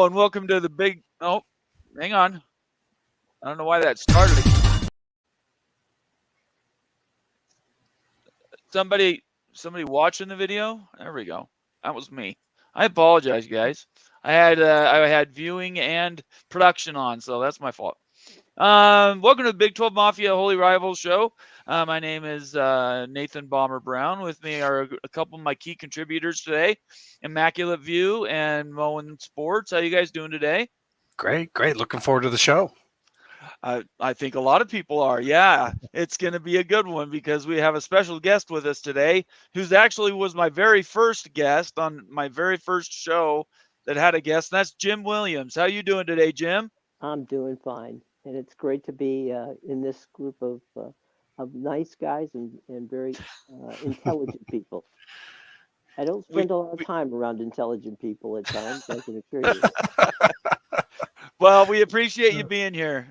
Hello and welcome to the big. Oh, hang on. I don't know why that started. Somebody watching the video. There we go. That was me. I apologize, guys. I had viewing and production on, so that's my fault. Welcome to the Big 12 Mafia Holy Rivals show. My name is Nathan Bomber Brown. With me are a couple of my key contributors today, Immaculate View and Moen Sports. How you guys doing today? Great. Looking forward to the show. I think a lot of people are. Yeah, it's going to be a good one because we have a special guest with us today who's actually was my very first guest on my very first show that had a guest, and that's Jim Williams. How you doing today, Jim? I'm doing fine, and it's great to be in this group of nice guys and very intelligent people. I don't We, spend a lot of we time around intelligent people at times, I can assure you. well, we appreciate you being here.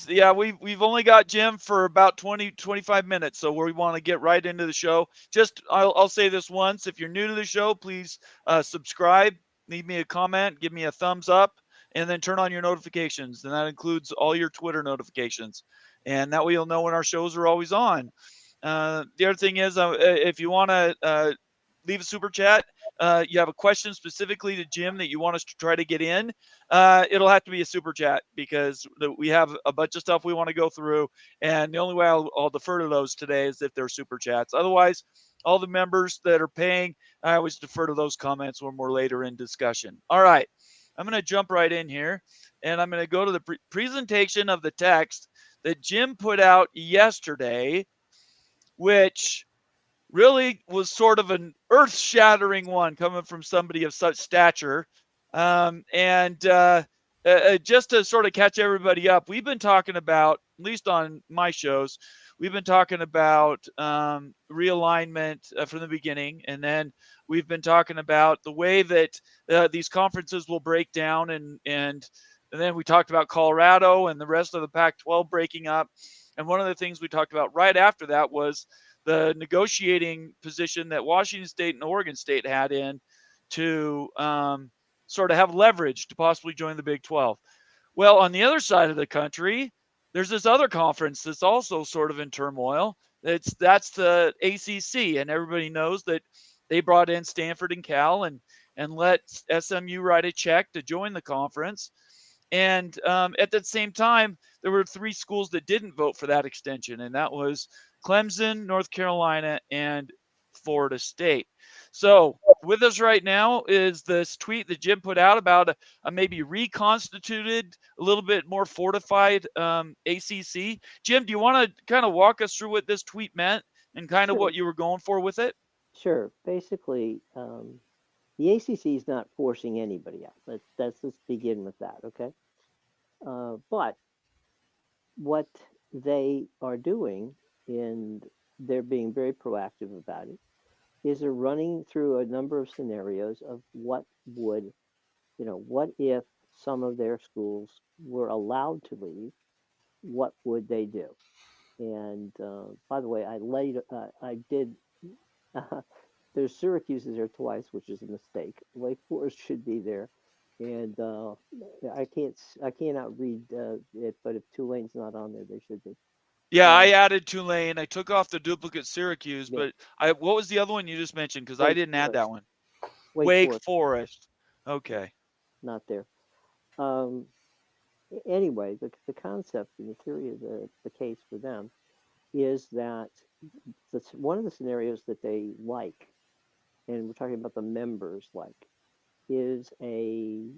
Yeah, we've only got Jim for about 25 minutes, so we want to get right into the show. Just I'll say this once: if you're new to the show, please subscribe, leave me a comment, give me a thumbs up, and then turn on your notifications, and that includes all your Twitter notifications, and that way you'll know when our shows are always on. The other thing is, if you want to leave a super chat, you have a question specifically to Jim that you want us to try to get in, it'll have to be a super chat because we have a bunch of stuff we want to go through, and the only way I'll defer to those today is if they're super chats. Otherwise, all the members that are paying, I always defer to those comments when we're later in discussion. All right, I'm going to jump right in here, and I'm going to go to the presentation of the text that Jim put out yesterday, which really was sort of an earth-shattering one coming from somebody of such stature. And just to sort of catch everybody up, we've been talking about, at least on my shows, we've been talking about realignment from the beginning, and then we've been talking about the way that these conferences will break down, and then we talked about Colorado and the rest of the Pac-12 breaking up. And one of the things we talked about right after that was the negotiating position that Washington State and Oregon State had in to sort of have leverage to possibly join the Big 12. Well, on the other side of the country, there's this other conference that's also sort of in turmoil. That's the ACC, and everybody knows that they brought in Stanford and Cal and let SMU write a check to join the conference. And at the same time, there were three schools that didn't vote for that extension, and that was Clemson, North Carolina, and Florida State. So with us right now is this tweet that Jim put out about a maybe reconstituted, a little bit more fortified ACC. Jim, do you want to kind of walk us through what this tweet meant and kind of Sure, what you were going for with it? sure. Basically, the ACC is not forcing anybody out. Let's just begin with that, okay? But what they are doing, and they're being very proactive about it, is they're running through a number of scenarios of what would, what if some of their schools were allowed to leave, what would they do? And by the way, I did, there's Syracuse is there twice, which is a mistake. Wake Forest should be there. And I cannot read it, but if Tulane's not on there, they should be. Yeah, Uh, I added Tulane. I took off the duplicate Syracuse, yeah, but what was the other one you just mentioned? Because I Wake didn't add that Forest, one. Wake Wake Forest, Forest. Okay. not there. Um, anyway, the concept and the theory of the case for them is that one of the scenarios that they like, and we're talking about the members like, is I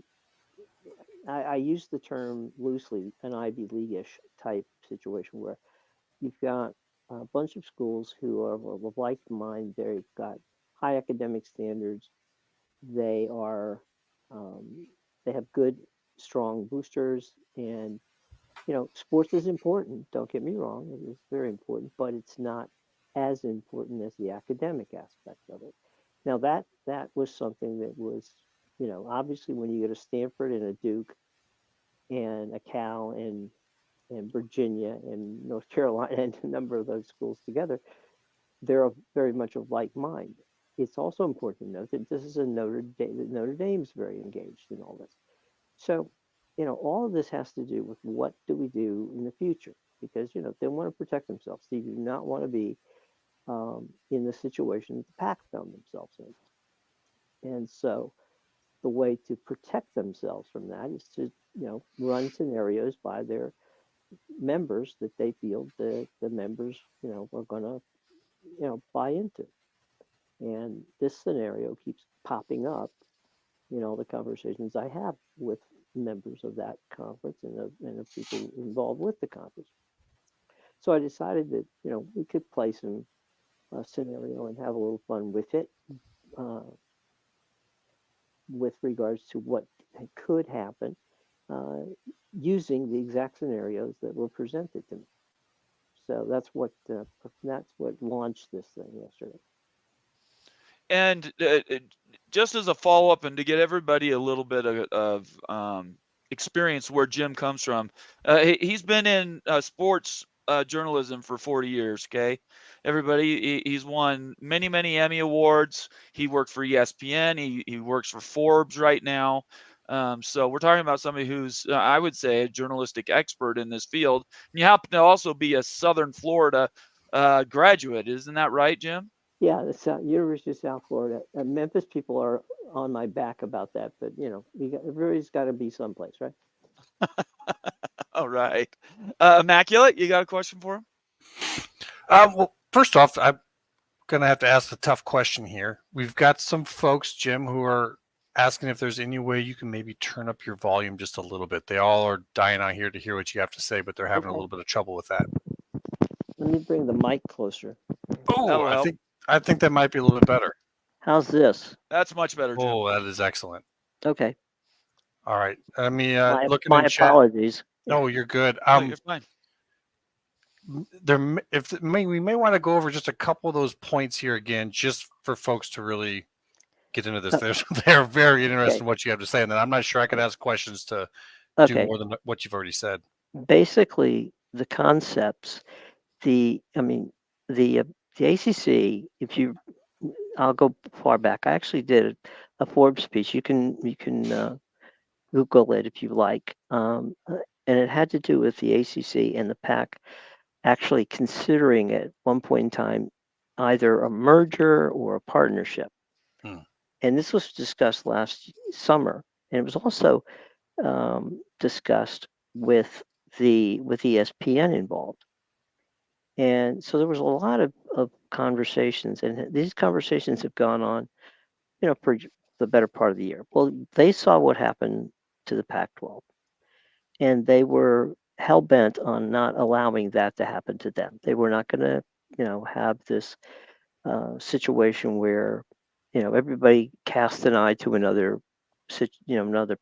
use the term loosely, an Ivy League-ish type situation where you've got a bunch of schools who are of like mind. They've got high academic standards. They are, um, they have good, strong boosters, and sports is important. Don't get me wrong; it is very important, but it's not as important as the academic aspect of it. Now that was something that was, obviously when you go to Stanford and a Duke and a Cal and Virginia and North Carolina and a number of those schools together, they're very much of like mind. it's also important to note that this is that Notre Dame's very engaged in all this. So, all of this has to do with what do we do in the future, because they want to protect themselves. They do not want to be in the situation that the pack found themselves in. And so, the way to protect themselves from that is to run scenarios by their members that they feel the members are going to buy into. And this scenario keeps popping up in all the conversations I have with members of that conference and the people involved with the conference. So I decided that we could play some scenario and have a little fun with it, uh, with regards to what could happen, uh, using the exact scenarios that were presented to me. So that's what launched this thing yesterday. And just as a follow up, and to get everybody a little bit of experience where Jim comes from, he's been in sports journalism for 40 years. Okay, everybody, he's won many, many Emmy awards. He worked for ESPN. He works for Forbes right now. So we're talking about somebody who's, I would say, a journalistic expert in this field. And you happen to also be a Southern Florida graduate, isn't that right, Jim? Yeah, the University of South Florida. Memphis people are on my back about that, but everybody's got to be someplace, right? All right. Immaculate, you got a question for him? Well, first off, I'm going to have to ask the tough question here. We've got some folks, Jim, who are asking if there's any way you can maybe turn up your volume just a little bit. They all are dying out here to hear what you have to say, but they're having a little bit of trouble with that. Let me bring the mic closer. Oh, That'll help. I think that might be a little bit better. How's this? That's much better, Jim. Oh, that is excellent. Okay. All right. Let me look My in chat. apologies. No, you're good. No, you're fine. We may want to go over just a couple of those points here again, just for folks to really get into this. They're very interested in what you have to say, and then I'm not sure I could ask questions to do more than what you've already said. Basically, the concepts, the ACC. I'll go far back. I actually did a Forbes piece. You can Google it if you like, and it had to do with the ACC and the PAC actually considering at one point in time either a merger or a partnership. And this was discussed last summer, and it was also discussed with ESPN involved. And so there was a lot of conversations, and these conversations have gone on, for the better part of the year. Well, they saw what happened to the Pac-12, and they were hell bent on not allowing that to happen to them. They were not going to, have this situation where, everybody cast an eye to another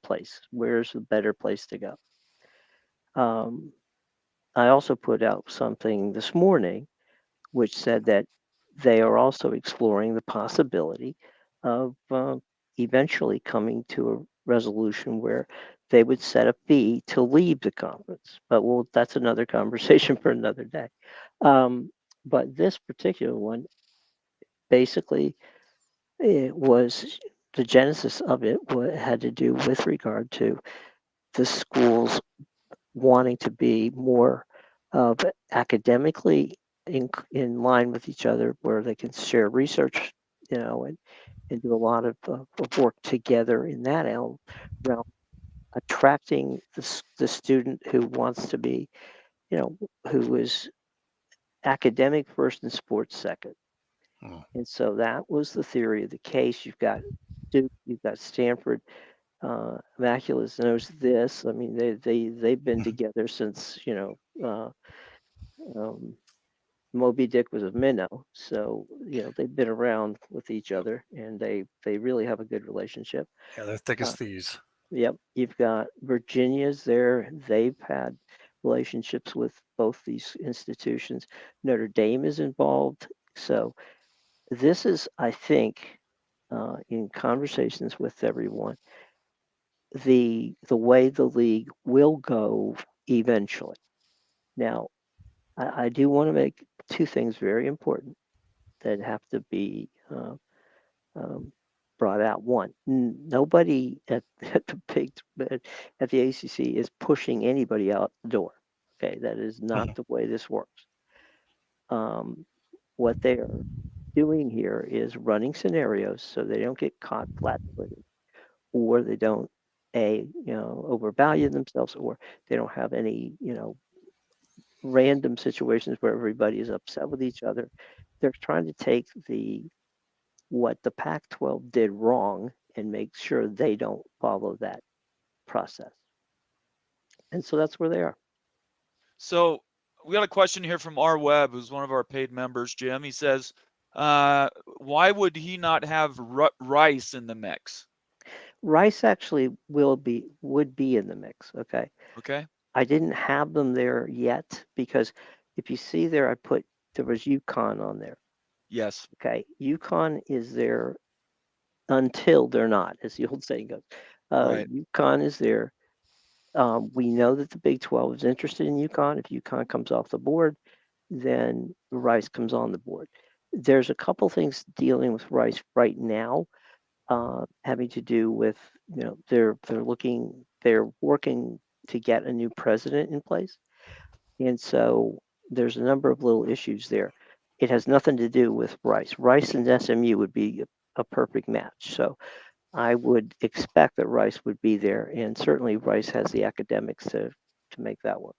place. Where's a better place to go? I also put out something this morning which said that they are also exploring the possibility of eventually coming to a resolution where they would set a fee to leave the conference. But that's another conversation for another day. But this particular one, basically, it was the genesis of it had to do with regard to the schools wanting to be more academically in line with each other, where they can share research, and do a lot of work together in that realm, attracting the student who wants to be, who is academic first and sports second. And so that was the theory of the case. You've got Duke, you've got Stanford. Immaculate knows this. I mean, they've been together since Moby Dick was a minnow, so they've been around with each other, and they really have a good relationship. Yeah, they're thick as thieves. Yep, you've got Virginia's there. They've had relationships with both these institutions. Notre Dame is involved, so this is, I think, in conversations with everyone, the way the league will go eventually. Now, I do want to make two things very important that have to be brought out. One, nobody at the big at the ACC is pushing anybody out the door. Okay, that is not the way this works. What they are doing here is running scenarios so they don't get caught flat-footed, or they don't overvalue themselves, or they don't have any random situations where everybody is upset with each other. They're trying to take what the Pac-12 did wrong and make sure they don't follow that process. And so that's where they are. So we got a question here from R Webb, who's one of our paid members, Jim. He says, why would he not have Rice in the mix? Rice actually would be in the mix. Okay. Okay. I didn't have them there yet because if you see there, there was UConn on there. Yes. Okay. UConn is there until they're not, as the old saying goes. Right. UConn is there. We know that the Big 12 is interested in UConn. If UConn comes off the board, then Rice comes on the board. There's a couple things dealing with Rice right now, having to do with they're working to get a new president in place, and so there's a number of little issues there. It has nothing to do with Rice. Rice and SMU would be a perfect match. So I would expect that Rice would be there, and certainly Rice has the academics to make that work.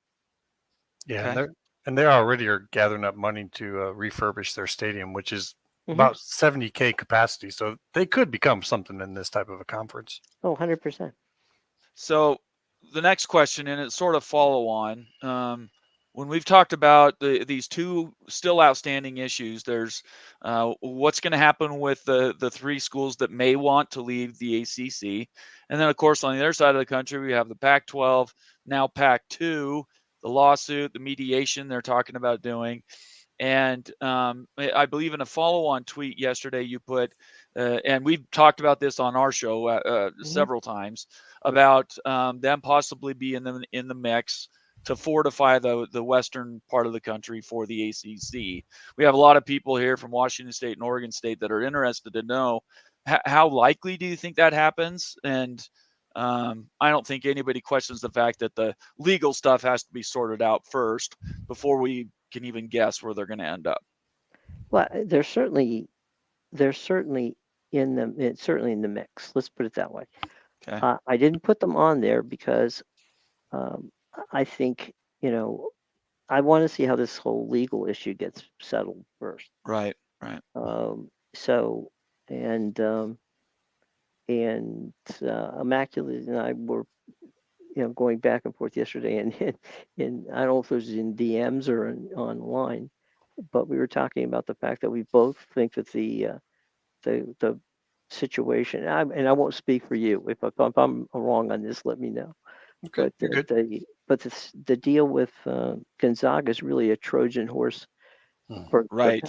Yeah, Okay. and they already are gathering up money to refurbish their stadium, which is about 70K capacity. So they could become something in this type of a conference. Oh, 100%. So the next question, and it's sort of follow on. When we've talked about these two still outstanding issues, there's what's going to happen with the three schools that may want to leave the ACC, and then of course on the other side of the country we have the Pac-12, now Pac-2, the lawsuit, the mediation they're talking about doing. And I believe in a follow-on tweet yesterday, you put, and we've talked about this on our show several times, about them possibly being in the mix to fortify the western part of the country for the ACC. We have a lot of people here from Washington State and Oregon State that are interested to know how likely do you think that happens? And I don't think anybody questions the fact that the legal stuff has to be sorted out first before we can even guess where they're going to end up. Well, they're certainly in the mix. Let's put it that way. Okay. I didn't put them on there because I think I want to see how this whole legal issue gets settled first. Right. Right. So Immaculate and I were going back and forth yesterday, and I don't know if it was in DMs or online, but we were talking about the fact that we both think that the situation, and I won't speak for you. If I'm wrong on this, let me know. Okay, But you're good. the deal with Gonzaga is really a Trojan horse for Right.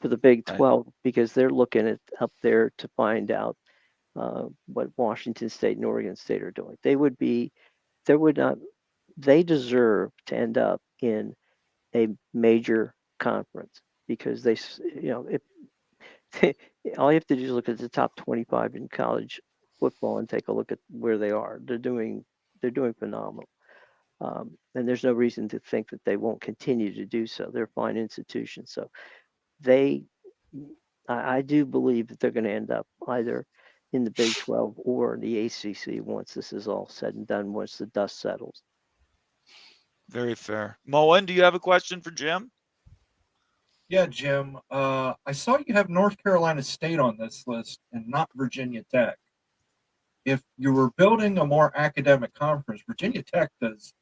for the Big Right. 12, because they're looking up there to find out what Washington State and Oregon State are doing. They deserve to end up in a major conference, because if all you have to do is look at the top 25 in college football and take a look at where they are. They're doing phenomenal. And there's no reason to think that they won't continue to do so. They're fine institutions. So I do believe that they're going to end up either in the Big 12 or the ACC once this is all said and done, once the dust settles. Very fair. Moen, do you have a question for Jim? Yeah, Jim. I saw you have North Carolina State on this list and not Virginia Tech. If you were building a more academic conference, Virginia Tech does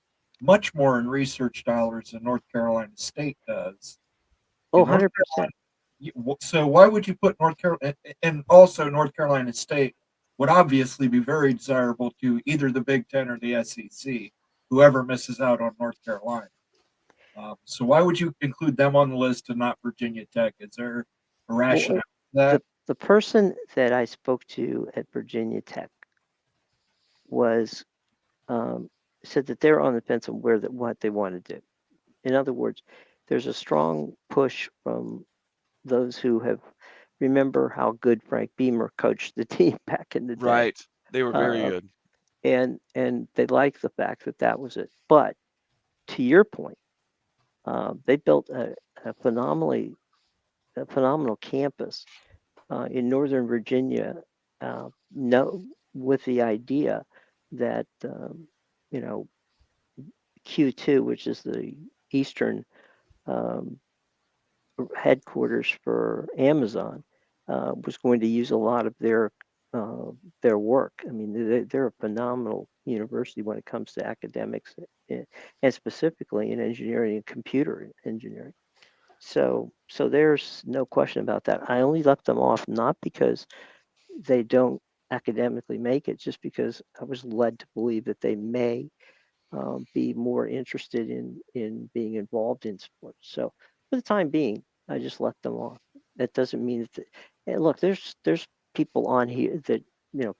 much more in research dollars than North Carolina State does. Oh, And 100%. So why would you put North Carolina, and also North Carolina State would obviously be very desirable to either the Big Ten or the SEC, whoever misses out on North Carolina. So why would you include them on the list and not Virginia Tech? Is there a rationale for that? The person that I spoke to at Virginia Tech was said that they're on the fence on what they want to do. In other words, there's a strong push from those who have remember how good Frank Beamer coached the team back in the day. Right. They were very Uh, good. and they liked the fact that that was it. But to your point, they built a phenomenal campus in Northern Virginia. No, with the idea that you know, Q2, which is the Eastern um, headquarters for Amazon, was going to use a lot of their work. I mean, they're a phenomenal university when it comes to academics, and specifically in engineering and computer engineering. So there's no question about that. I only left them off not because they don't academically make it, just because I was led to believe that they may be more interested in being involved in sports. So for the time being, I just let them off. That doesn't mean that. And look, there's people on here that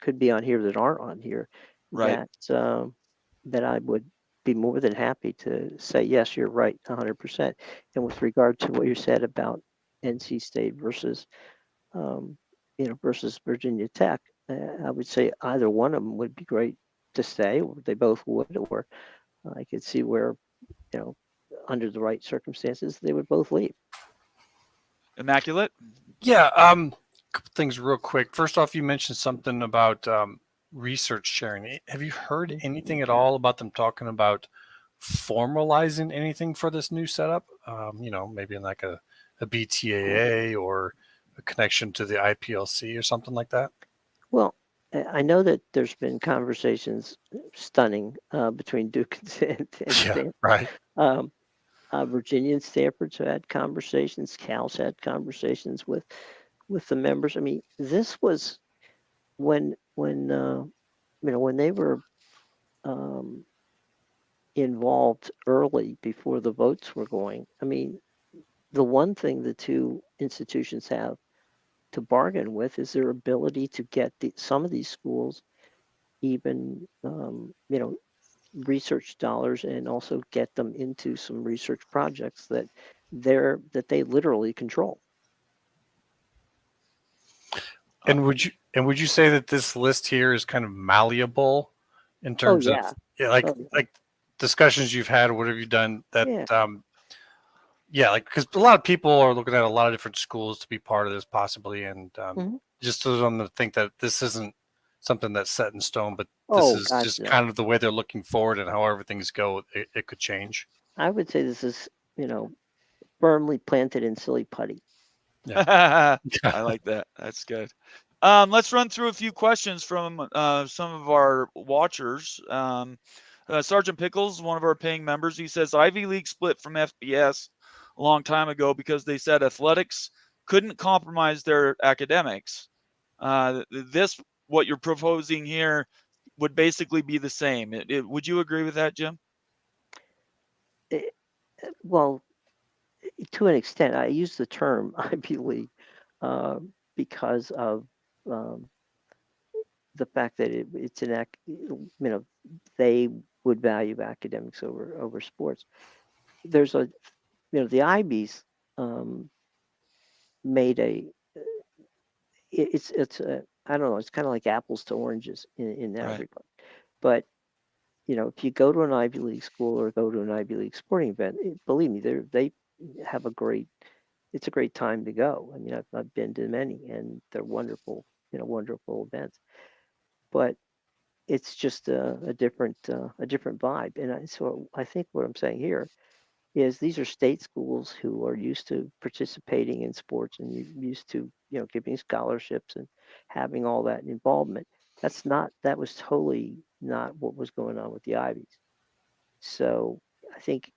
could be on here that aren't on here Right. that I would be more than happy to say yes, you're right, 100%. And with regard to what you said about NC State versus versus Virginia Tech, I would say either one of them would be great to stay, or they both would, or I could see where, under the right circumstances, they would both leave. Immaculate. Yeah. Couple things real quick. First off, you mentioned something about research sharing. Have you heard anything at all about them talking about formalizing anything for this new setup? Maybe in like a BTAA or a connection to the IPLC or something like that? Well, I know that there's been conversations, stunning, between Duke and Yeah, Stanford. right. Virginia and Stanford's had conversations. Cal's had conversations with the members. I mean, this was when they were involved early before the votes were going. I mean, the one thing the two institutions have to bargain with is their ability to get some of these schools even research dollars, and also get them into some research projects that they literally control. And would you say that this list here is kind of malleable in terms of like discussions you've had, what have you done that because a lot of people are looking at a lot of different schools to be part of this possibly, and just for them to think that this isn't something that's set in stone, but this is just kind of the way they're looking forward, and however things go, it could change. I would say this is firmly planted in silly putty. Yeah. I like that. That's good. Let's run through a few questions from some of our watchers. Sergeant Pickles, one of our paying members, he says Ivy League split from FBS a long time ago because they said athletics couldn't compromise their academics. What you're proposing here would basically be the same. Would you agree with that, Jim? Well, to an extent. I use the term Ivy League because of the fact that it's they would value academics over sports. There's the Ivies made it's I don't know, it's kind of like apples to oranges in that regard. But if you go to an Ivy League school or go to an Ivy League sporting event, believe me, they have it's a great time to go. I mean, I've been to many, and they're wonderful, wonderful events. But it's just a different vibe. And so I think what I'm saying here is these are state schools who are used to participating in sports, and used to giving scholarships and having all that involvement. That was totally not what was going on with the Ivies. So I think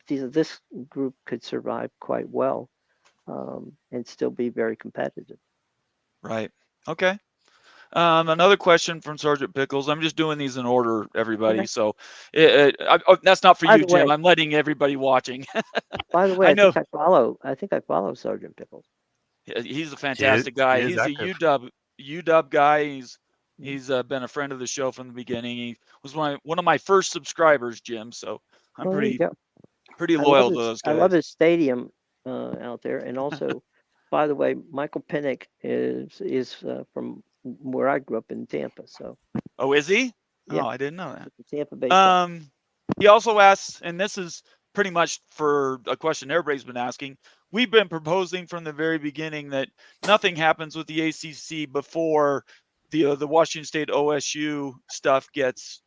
this group could survive quite well, and still be very competitive. Right. Okay. Another question from Sergeant Pickles. I'm just doing these in order, everybody. Okay. So that's not for By you, the Jim. way- I'm letting everybody watching. By the way, I know I think I follow Sergeant Pickles. he's a fantastic guy. He is He's active. a UW guy. He's been a friend of the show from the beginning. He was one of my first subscribers, Jim. So I'm Well, there you go. pretty loyal to those guys. I love his stadium. out there. And also, by the way, Michael Pennick is from where I grew up in Tampa. So Oh, is he? yeah, Oh, I didn't know that. it's a Tampa based guy. He also asks, and this is pretty much for a question everybody's been asking. We've been proposing from the very beginning that nothing happens with the ACC before the Washington State OSU stuff gets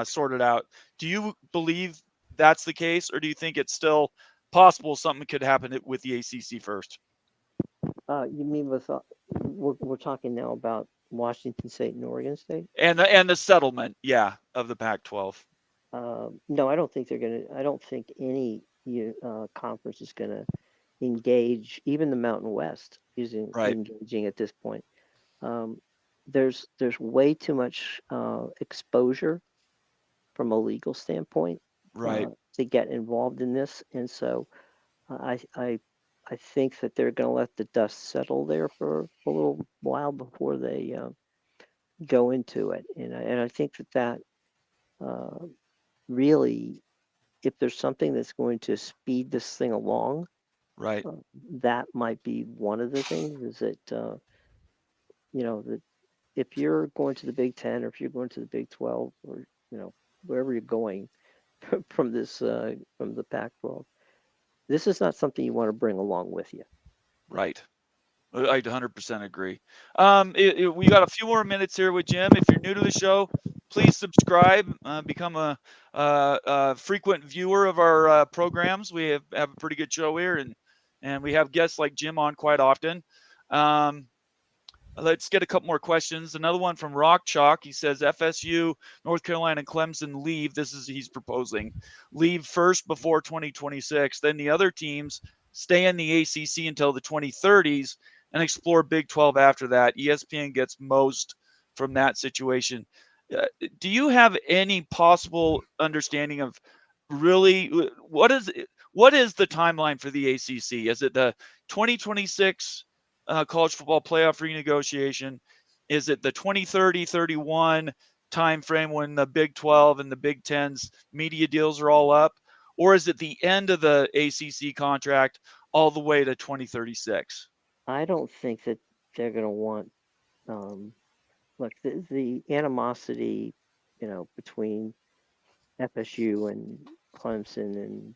sorted out. Do you believe that's the case, or do you think it's still possible something could happen with the ACC first? You mean with we're talking now about Washington State and Oregon State? And the settlement, yeah, of the Pac-12. No, I don't think they're gonna. I don't think any conference is gonna engage. Even the Mountain West isn't Right. engaging at this point. There's way too much exposure from a legal standpoint Right. to get involved in this, and so I think that they're going to let the dust settle there for a little while before they go into it, and I think that really, if there's something that's going to speed this thing along, Right. that might be one of the things. Is that that if you're going to the Big Ten or if you're going to the Big 12 or wherever you're going from this from the Pac-12, this is not something you want to bring along with you. Right. I 100% agree. We got a few more minutes here with Jim. If you're new to the show, please subscribe, become a frequent viewer of our programs. We have a pretty good show here, and we have guests like Jim on quite often. Let's get a couple more questions. Another one from Rock Chalk. He says FSU, North Carolina, and Clemson leave. He's proposing leave first before 2026. Then the other teams stay in the ACC until the 2030s and explore Big 12 after that. ESPN gets most from that situation. Do you have any possible understanding of really what is the timeline for the ACC? Is it the 2026 college football playoff renegotiation? Is it the 2030-31 time frame when the Big 12 and the Big 10's media deals are all up? Or is it the end of the ACC contract all the way to 2036? I don't think that they're going to want, look, the animosity, between FSU and Clemson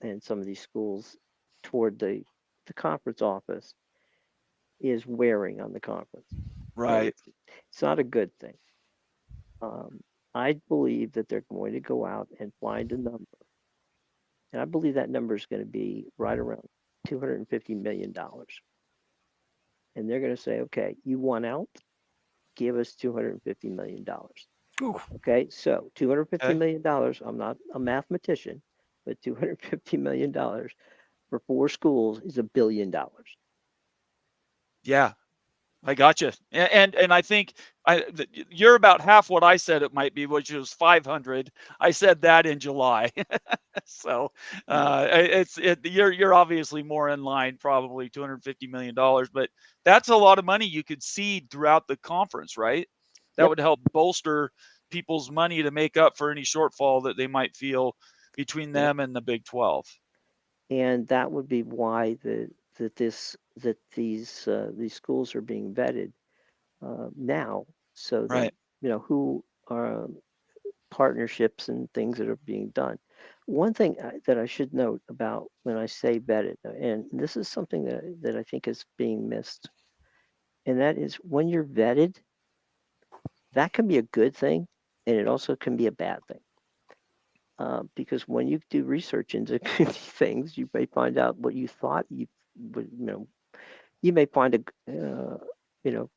and some of these schools toward the conference office is wearing on the conference. Right. It's not a good thing. I believe that they're going to go out and find a number. And I believe that number is going to be right around $250 million. And they're going to say, okay, you want out? Give us $250 million. Ooh. Okay, so $250 million. I'm not a mathematician, but $250 million for 4 schools is $1 billion. Yeah, I got you. And I think you're about half what I said it might be, which was 500. I said that in July. So you're obviously more in line, probably $250 million, but that's a lot of money you could seed throughout the conference, right? That Yep. would help bolster people's money to make up for any shortfall that they might feel between them and the Big 12. And that would be why these schools are being vetted now, so that Right. who are partnerships and things that are being done. One thing that I should note about when I say vetted, and this is something that I think is being missed, and that is when you're vetted, that can be a good thing, and it also can be a bad thing. Because when you do research into things, you may find out what you thought you would, you may find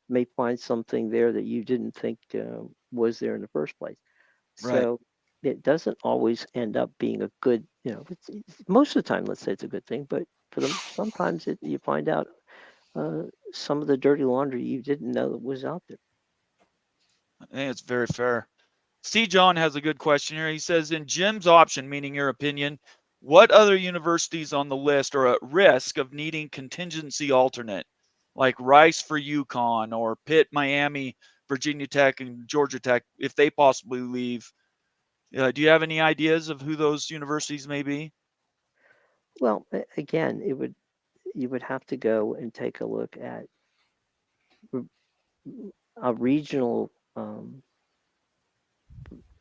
may find something there that you didn't think was there in the first place. Right. So it doesn't always end up being a good, most of the time, let's say it's a good thing, but sometimes you find out some of the dirty laundry you didn't know that was out there. I think it's very fair. C. John has a good question here. He says, in Jim's option, meaning your opinion, what other universities on the list are at risk of needing contingency alternate, like Rice for UConn or Pitt, Miami, Virginia Tech, and Georgia Tech, if they possibly leave? Do you have any ideas of who those universities may be? Well, again, you would have to go and take a look at a regional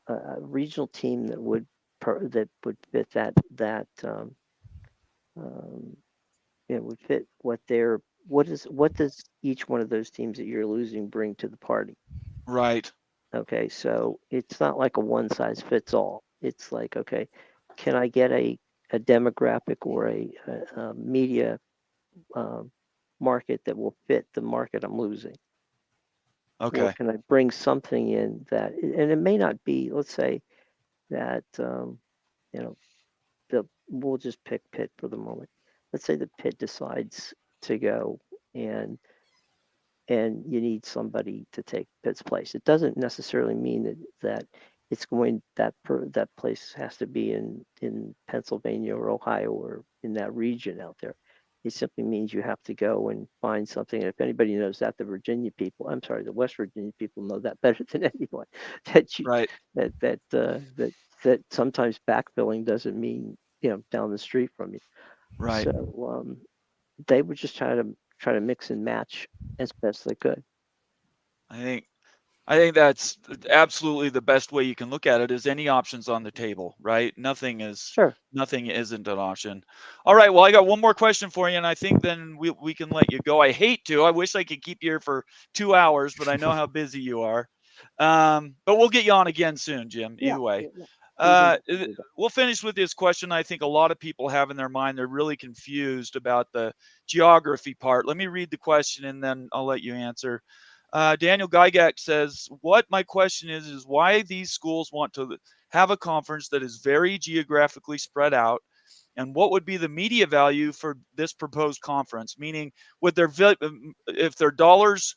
a regional team that would fit that um, it would fit what does each one of those teams that you're losing bring to the party. Right. Okay, so it's not like a one size fits all. It's like, okay, can I get a demographic or a media um, market that will fit the market I'm losing? Or Okay. can I bring something in that, and it may not be, let's say that, you know, we'll just pick Pitt for the moment. Let's say that Pitt decides to go and you need somebody to take Pitt's place. It doesn't necessarily mean that it's going that place has to be in Pennsylvania or Ohio or in that region out there. It simply means you have to go and find something. And if anybody knows that, the West Virginia people know that better than anyone. That you Right. that sometimes backfilling doesn't mean down the street from you. Right. So they would just try to mix and match as best they could. I think I think that's absolutely the best way you can look at it is any options on the table, right? Nothing Sure. isn't an option. All right, well, I got one more question for you, and I think then we can let you go. I hate to. I wish I could keep you here for 2 hours, but I know how busy you are. But we'll get you on again soon, Jim. Yeah. Either way. Yeah. Uh, we'll finish with this question I think a lot of people have in their mind. They're really confused about the geography part. Let me read the question and then I'll let you answer. Daniel Gygax says, what my question is why these schools want to have a conference that is very geographically spread out, and what would be the media value for this proposed conference? Meaning, would if their dollars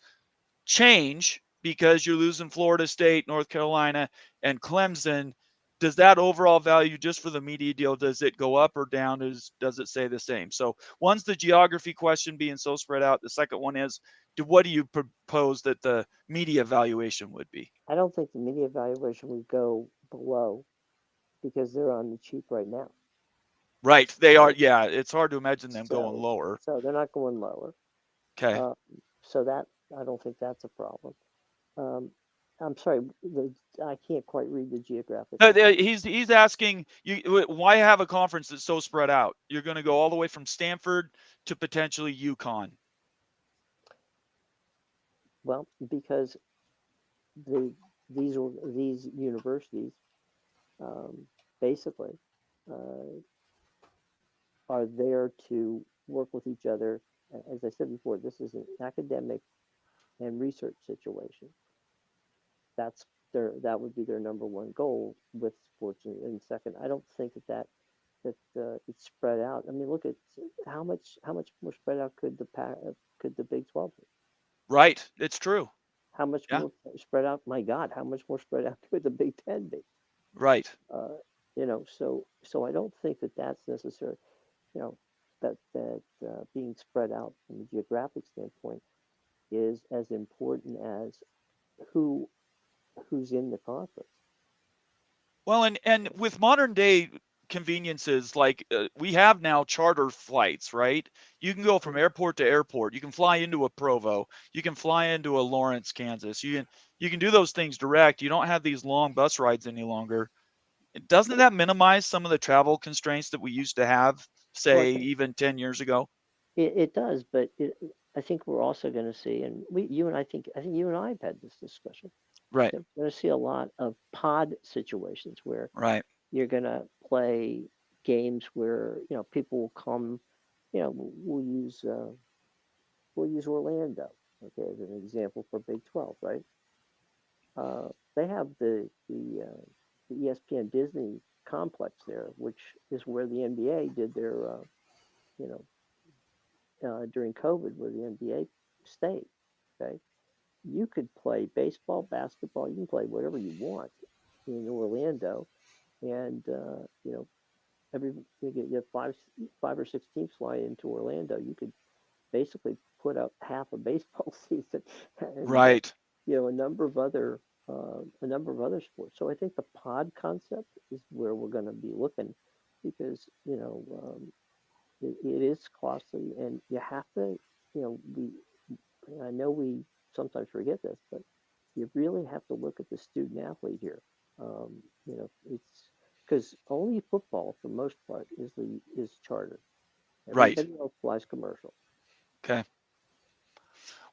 change because you're losing Florida State, North Carolina, and Clemson, does that overall value just for the media deal, does it go up or down? Does it stay the same? So one's the geography question being so spread out. The second one is, what do you propose that the media valuation would be? I don't think the media valuation would go below because they're on the cheap right now. Right. They are. Yeah. It's hard to imagine them going So lower. so they're not going lower. Okay. So that I don't think that's a problem. Um, I'm sorry, I can't quite read the geographic. He's asking you why have a conference that's so spread out? You're going to go all the way from Stanford to potentially UConn. Well, because these universities basically uh, are there to work with each other. As I said before, this is an academic and research situation. That would be their number one goal with sports. And second, I don't think that it's spread out. I mean, look at how much more spread out could the Big 12 be? Right. It's true. How much Yeah. more spread out? My God, how much more spread out could the Big 10 be? Right. So I don't think that that's necessary. You know, that being spread out from a geographic standpoint is as important as who who's in the conference. Well, and with modern day conveniences like we have now charter flights, right? You can go from airport to airport. You can fly into a Provo. You can fly into a Lawrence, Kansas. You can do those things direct. You don't have these long bus rides any longer. Doesn't that minimize some of the travel constraints that we used to have, Well, say, even 10 years ago? it does, but I think we're also going to see, and I think you and I have had this discussion. Right. That we're going to see a lot of pod situations where Right. you're going to play games where people will come. We'll use Orlando, okay, as an example for Big 12, right? They have the ESPN Disney complex there, which is where the NBA did their you know during COVID, where the NBA stayed. Okay, you could play baseball, basketball, you can play whatever you want in Orlando, and you have five or six teams flying into Orlando. You could basically put up half a baseball season, and Right. a number of other sports. So I think the pod concept is where we're going to be looking, because it is costly, and you have to, I know we sometimes forget this, but you really have to look at the student athlete here. It's because only football, for most part, is charter. Right. Everybody else flies commercial. Okay.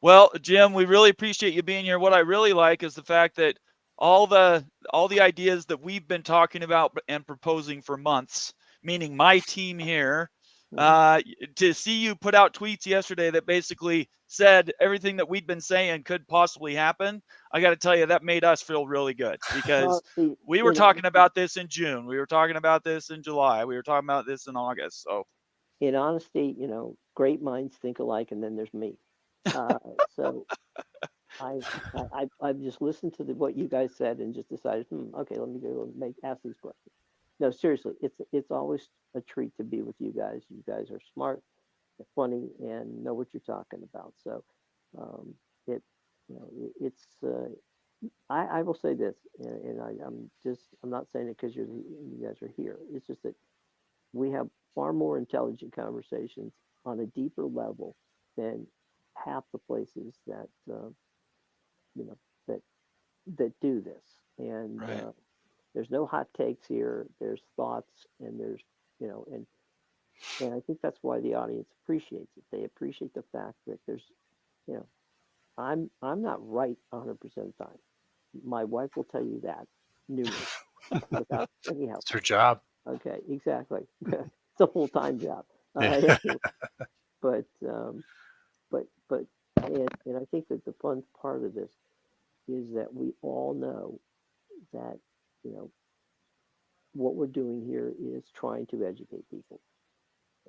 Well, Jim, we really appreciate you being here. What I really like is the fact that all the ideas that we've been talking about and proposing for months, meaning my team here, to see you put out tweets yesterday that basically said everything that we'd been saying could possibly happen. I got to tell you, that made us feel really good, because Well, see, we were talking about this in June. We were talking about this in July. We were talking about this in August. So in honesty, great minds think alike, and then there's me. So I've just listened to what you guys said and just decided, okay, let me go and ask these questions. No, seriously, it's always a treat to be with you guys. You guys are smart, funny, and know what you're talking about. So, it, it's. I will say this, and I'm not saying it because you guys are here. It's just that we have far more intelligent conversations on a deeper level than half the places that you know that do this. And right. there's no hot takes here. There's thoughts, and there's and I think that's why the audience appreciates it. They appreciate the fact that there's you know I'm not right 100% of the time. My wife will tell you that numerous without any help. It's her job. Okay, exactly. It's a full-time job. Yeah. But and I think that the fun part of this is that we all know that what we're doing here is trying to educate people,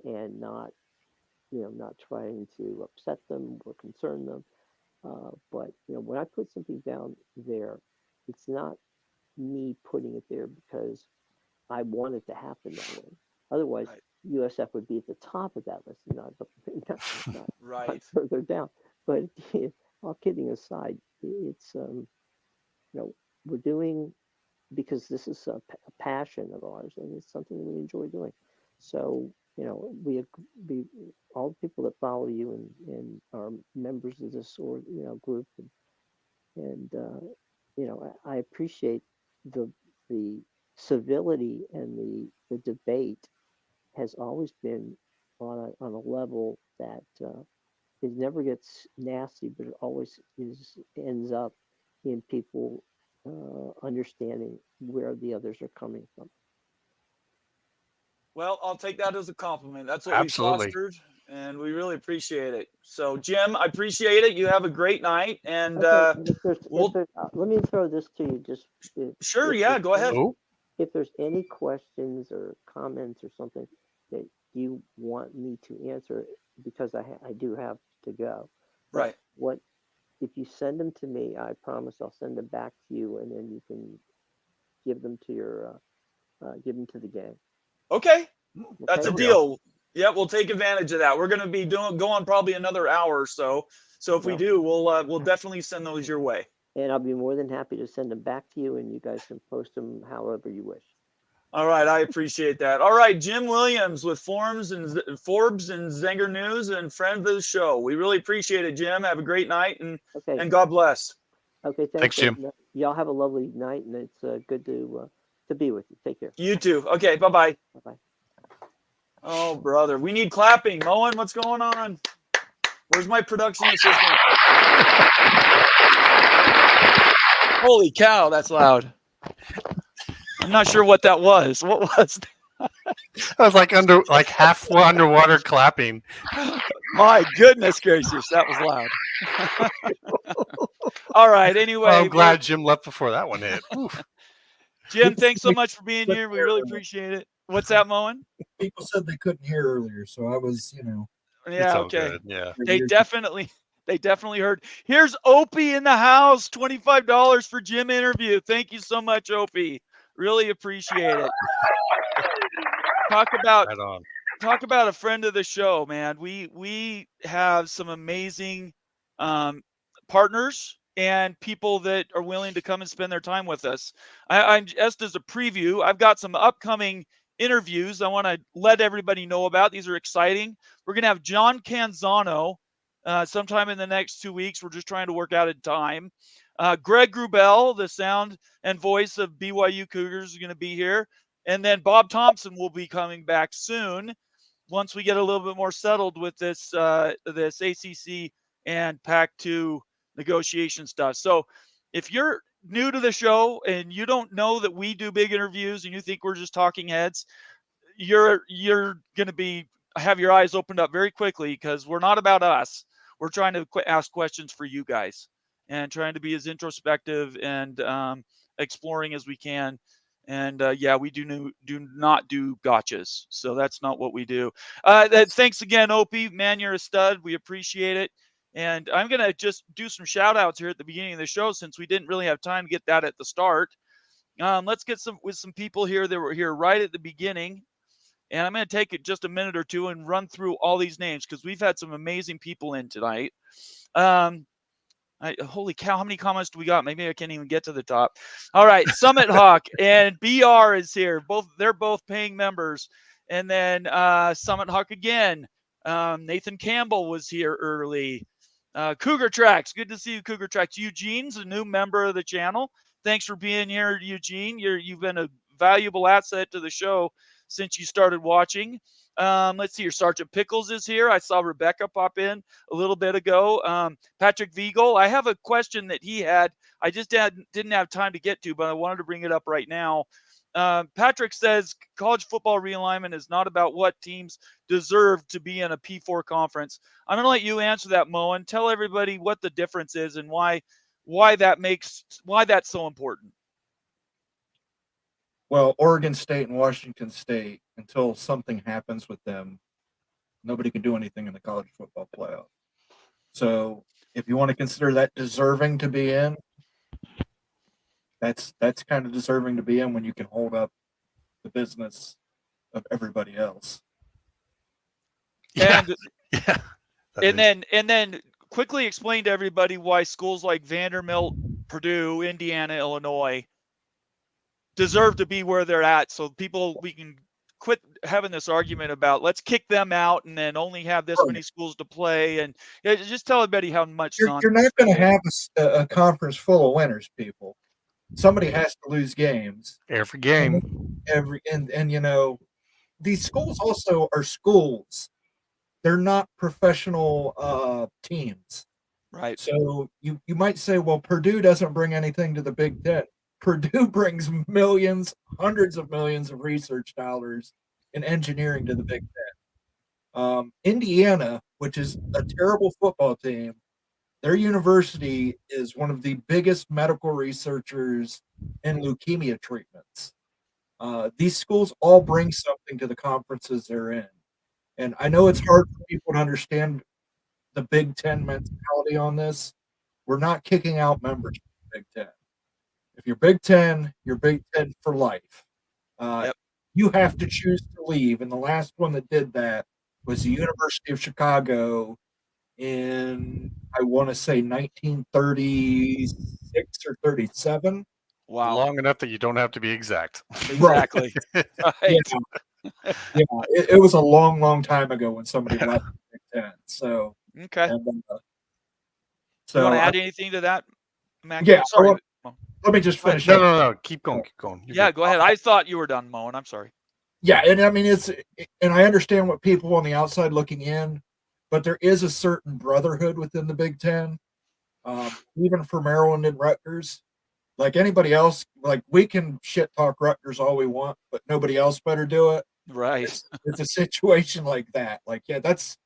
and not trying to upset them or concern them. But when I put something down there, it's not me putting it there because I want it to happen that way. Otherwise, Right. USF would be at the top of that list, not Right. further down. But all kidding aside, it's we're doing because this is a passion of ours, and it's something we enjoy doing. So we all the people that follow you and are members of this group, and I appreciate the civility, and the debate has always been on a level that it never gets nasty, but it always ends up in people understanding where the others are coming from. Well, I'll take that as a compliment. That's what we Absolutely. fostered, and we really appreciate it. So, Jim, I appreciate it. You have a great night, and Okay, and we'll let me throw this to you. Just sure, if yeah, there's go ahead. Oh, if there's any questions or comments or something that you want me to answer, because I do have to go. But Right. what if you send them to me? I promise I'll send them back to you, and then you can give them to give them to the gang. Okay, that's Okay? a there we go. deal. Yeah, we'll take advantage of that. We're going to be going probably another hour or so. So if we Well, do, we'll definitely send those your way. and I'll be more than happy to send them back to you, and you guys can post them however you wish. All right, I appreciate that. All right, Jim Williams with Forbes and Zenger News, and friend of the show. We really appreciate it, Jim. Have a great night, and Okay. God bless. Okay. Thanks, Jim. Y'all have a lovely night, and it's good to be with you. Take care. You too. Okay, bye-bye. Bye-bye. Oh, brother. We need clapping. Moen, what's going on? Where's my production assistant? Holy cow, that's loud. I'm not sure what that was. What was that? I was like half underwater clapping. My goodness gracious, that was loud. All right, anyway. Well, I'm glad Jim left before that one hit. Oof. Jim, thanks so much for being here. We really appreciate it. What's that, Moen? People said they couldn't hear earlier, so I was, It's Yeah, all okay. good. Yeah. They definitely heard. Here's Opie in the house. $25 for Jim interview. Thank you so much, Opie. Really appreciate it. Talk about a friend of the show, man. We have some amazing partners and people that are willing to come and spend their time with us. I'm just as a preview, I've got some upcoming interviews I want to let everybody know about. These are exciting. We're going to have John Canzano sometime in the next 2 weeks. We're just trying to work out a time. Greg Grubel, the sound and voice of BYU Cougars, is going to be here. And then Bob Thompson will be coming back soon once we get a little bit more settled with this ACC and Pac-2 negotiation stuff. So if you're new to the show and you don't know that we do big interviews and you think we're just talking heads, you're going to have your eyes opened up very quickly, because we're not about us. We're trying to ask questions for you guys and trying to be as introspective and exploring as we can. And we do not do gotchas. So that's not what we do. Thanks again, Opie. Man, you're a stud. We appreciate it. And I'm going to just do some shout outs here at the beginning of the show, since we didn't really have time to get that at the start. Let's get some people here that were here right at the beginning. And I'm going to take it just a minute or two and run through all these names, because we've had some amazing people in tonight. Holy cow, how many comments do we got? Maybe I can't even get to the top. All right, Summit Hawk and BR is here. They're both paying members. And then Summit Hawk again. Nathan Campbell was here early. Cougar Tracks, good to see you, Cougar Tracks. Eugene's a new member of the channel. Thanks for being here, Eugene. You've been a valuable asset to the show since you started watching. Let's see here. Sergeant Pickles is here. I saw Rebecca pop in a little bit ago. Patrick Viegel, I have a question that he had. I just didn't have time to get to, but I wanted to bring it up right now. Patrick says college football realignment is not about what teams deserve to be in a P4 conference. I'm going to let you answer that, Mo, and tell everybody what the difference is and why that's so important. Well, Oregon State and Washington State, until something happens with them, nobody can do anything in the college football playoff. So if you want to consider that deserving to be in, that's kind of deserving to be in when you can hold up the business of everybody else. And Yeah. And then quickly explain to everybody why schools like Vanderbilt, Purdue, Indiana, Illinois deserve to be where they're at, so we can quit having this argument about let's kick them out and then only have this many schools to play. And just tell everybody how much you're not going to have a conference full of winners, people. Somebody has to lose games every game. And you know, these schools also are schools. They're not professional teams. Right. So you might say, well, Purdue doesn't bring anything to the Big Ten. Purdue brings millions, hundreds of millions of research dollars in engineering to the Big Ten. Indiana, which is a terrible football team, their university is one of the biggest medical researchers in leukemia treatments. These schools all bring something to the conferences they're in. And I know it's hard for people to understand the Big Ten mentality on this. We're not kicking out members from the Big Ten. If you're Big Ten, you're Big Ten for life. Yep. You have to choose to leave. And the last one that did that was the University of Chicago in, I want to say, 1936 or 37. Wow. Long enough that you don't have to be exact. Exactly. Right. It was a long, long time ago when somebody left the Big Ten. So, okay. And, so you want to add anything to that, Mac? Yeah. Sorry. Let me just finish. No. Keep going. You're go ahead. I thought you were done, Mo, and I'm sorry. Yeah, and I mean and I understand what people on the outside looking in, but there is a certain brotherhood within the Big Ten, even for Maryland and Rutgers. Like anybody else, like we can shit talk Rutgers all we want, but nobody else better do it. Right. It's a situation like that. Like, yeah, that's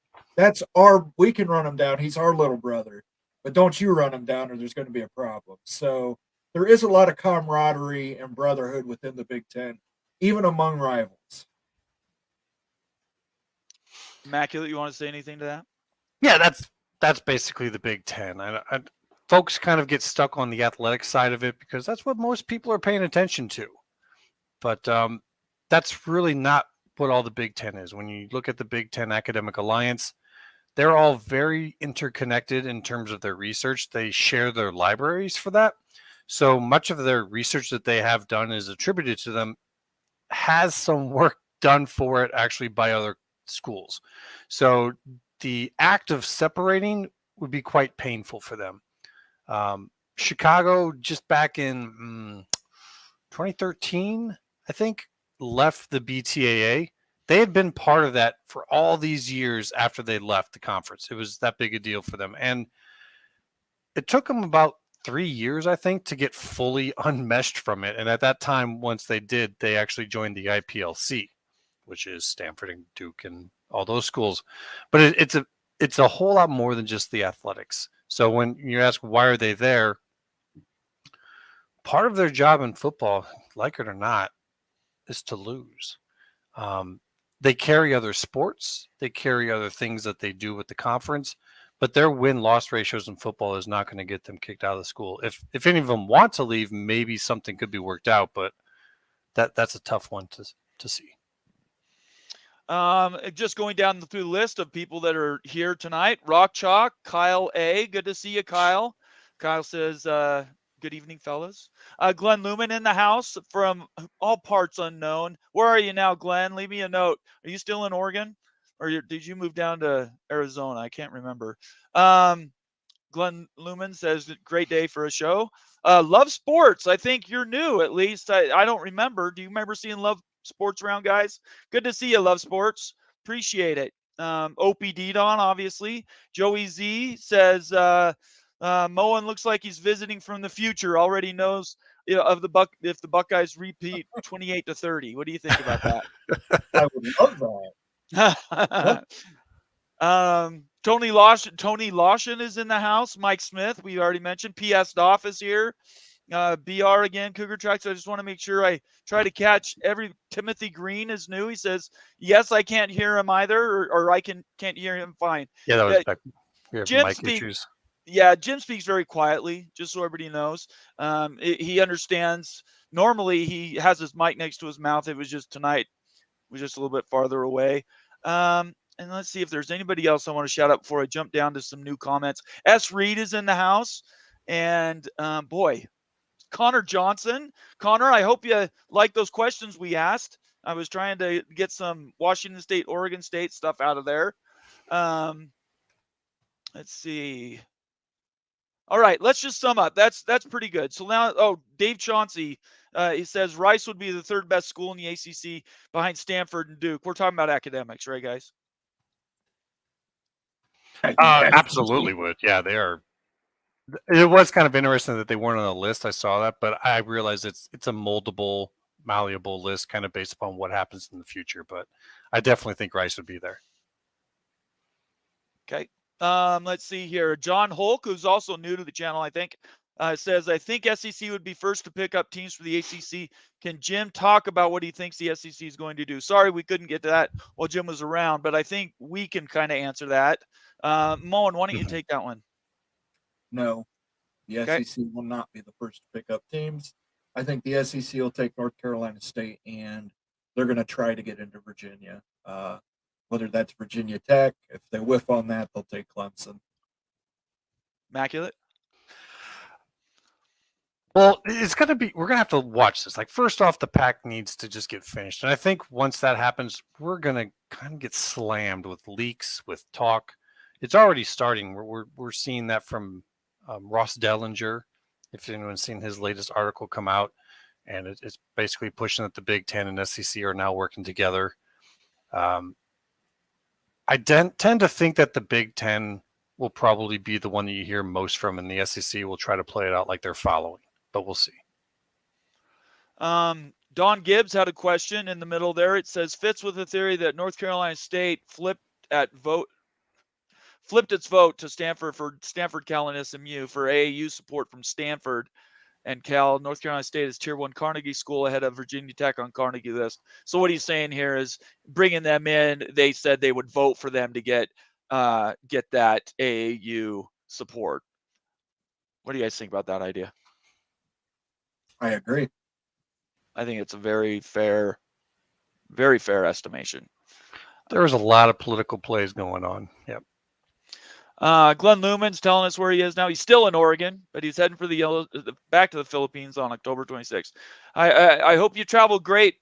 we can run him down. He's our little brother, but don't you run him down or there's going to be a problem. So there is a lot of camaraderie and brotherhood within the Big Ten, even among rivals. Immaculate, you want to say anything to that? Yeah, that's basically the Big Ten. Folks kind of get stuck on the athletic side of it because that's what most people are paying attention to. But that's really not what all the Big Ten is. When you look at the Big Ten Academic Alliance, they're all very interconnected in terms of their research. They share their libraries for that. So much of their research that they have done is attributed to them has some work done for it actually by other schools. So the act of separating would be quite painful for them. Chicago, just back in 2013, I think, left the BTAA. They had been part of that for all these years after they left the conference. It was that big a deal for them. And it took them about 3 years, I think, to get fully unmeshed from it. And at that time, once they did, they actually joined the IPLC, which is Stanford and Duke and all those schools. But it's a whole lot more than just the athletics. So when you ask why are they there, part of their job in football, like it or not, is to lose. They carry other sports, they carry other things that they do with the conference, but their win-loss ratios in football is not going to get them kicked out of the school. If any of them want to leave, maybe something could be worked out, but that's a tough one to see. Just going down through the list of people that are here tonight. Rock Chalk, Kyle A. Good to see you, Kyle. Kyle says, good evening, fellas. Glenn Lumen in the house from all parts unknown. Where are you now, Glenn? Leave me a note. Are you still in Oregon? Or did you move down to Arizona? I can't remember. Glenn Lumen says, great day for a show. Love Sports. I think you're new, at least. I don't remember. Do you remember seeing Love Sports around, guys? Good to see you, Love Sports. Appreciate it. OPD Don, obviously. Joey Z says, Moen looks like he's visiting from the future. Already knows of the if the Buckeyes repeat 28-30. What do you think about that? I would love that. Tony Lawson is in the house. Mike Smith, we already mentioned. PS Doff is here. BR again, Cougar Tracks. I just want to make sure I try to catch Timothy Green is new. He says, yes, I can't hear him either, or I can't hear him fine. Yeah, that was back. Jim speaks. Yeah, Jim speaks very quietly, just so everybody knows. He understands. Normally, he has his mic next to his mouth. It was just tonight, was just a little bit farther away. And let's see if there's anybody else I want to shout out before I jump down to some new comments. S. Reed is in the house. And boy, Connor Johnson. Connor, I hope you like those questions we asked. I was trying to get some Washington State, Oregon State stuff out of there. Let's see. All right, let's just sum up. That's pretty good. So now, Dave Chauncey, he says Rice would be the third best school in the ACC behind Stanford and Duke. We're talking about academics, right, guys? Absolutely would. Yeah, they are. It was kind of interesting that they weren't on the list. I saw that, but I realized it's a moldable, malleable list kind of based upon what happens in the future. But I definitely think Rice would be there. Okay. Let's see here. John Holk, who's also new to the channel, I think, says, I think SEC would be first to pick up teams for the ACC. Can Jim talk about what he thinks the SEC is going to do? Sorry, we couldn't get to that while Jim was around, but I think we can kind of answer that. Moen, why don't you take that one? No, the SEC will not be the first to pick up teams. I think the SEC will take North Carolina State, and they're going to try to get into Virginia. Whether that's Virginia Tech, if they whiff on that, they'll take Clemson. Immaculate. Well, it's going to be, we're going to have to watch this. Like, first off, the pack needs to just get finished. And I think once that happens, we're going to kind of get slammed with leaks, with talk. It's already starting. We're seeing that from Ross Dellinger, if anyone's seen his latest article come out. And it's basically pushing that the Big Ten and SEC are now working together. I tend to think that the Big Ten will probably be the one that you hear most from, and the SEC will try to play it out like they're following, but we'll see. Don Gibbs had a question in the middle there. It says, fits with the theory that North Carolina State flipped its vote to Stanford for Stanford, Cal, and SMU for AAU support from Stanford and Cal. North Carolina State is Tier 1 Carnegie School ahead of Virginia Tech on Carnegie list. So what he's saying here is bringing them in, they said they would vote for them to get that AAU support. What do you guys think about that idea? I agree. I think it's a very fair estimation. There's a lot of political plays going on. Yep. Glenn Lumen's telling us where he is now. He's still in Oregon, but he's heading for back to the Philippines on October 26th. I hope you travel great,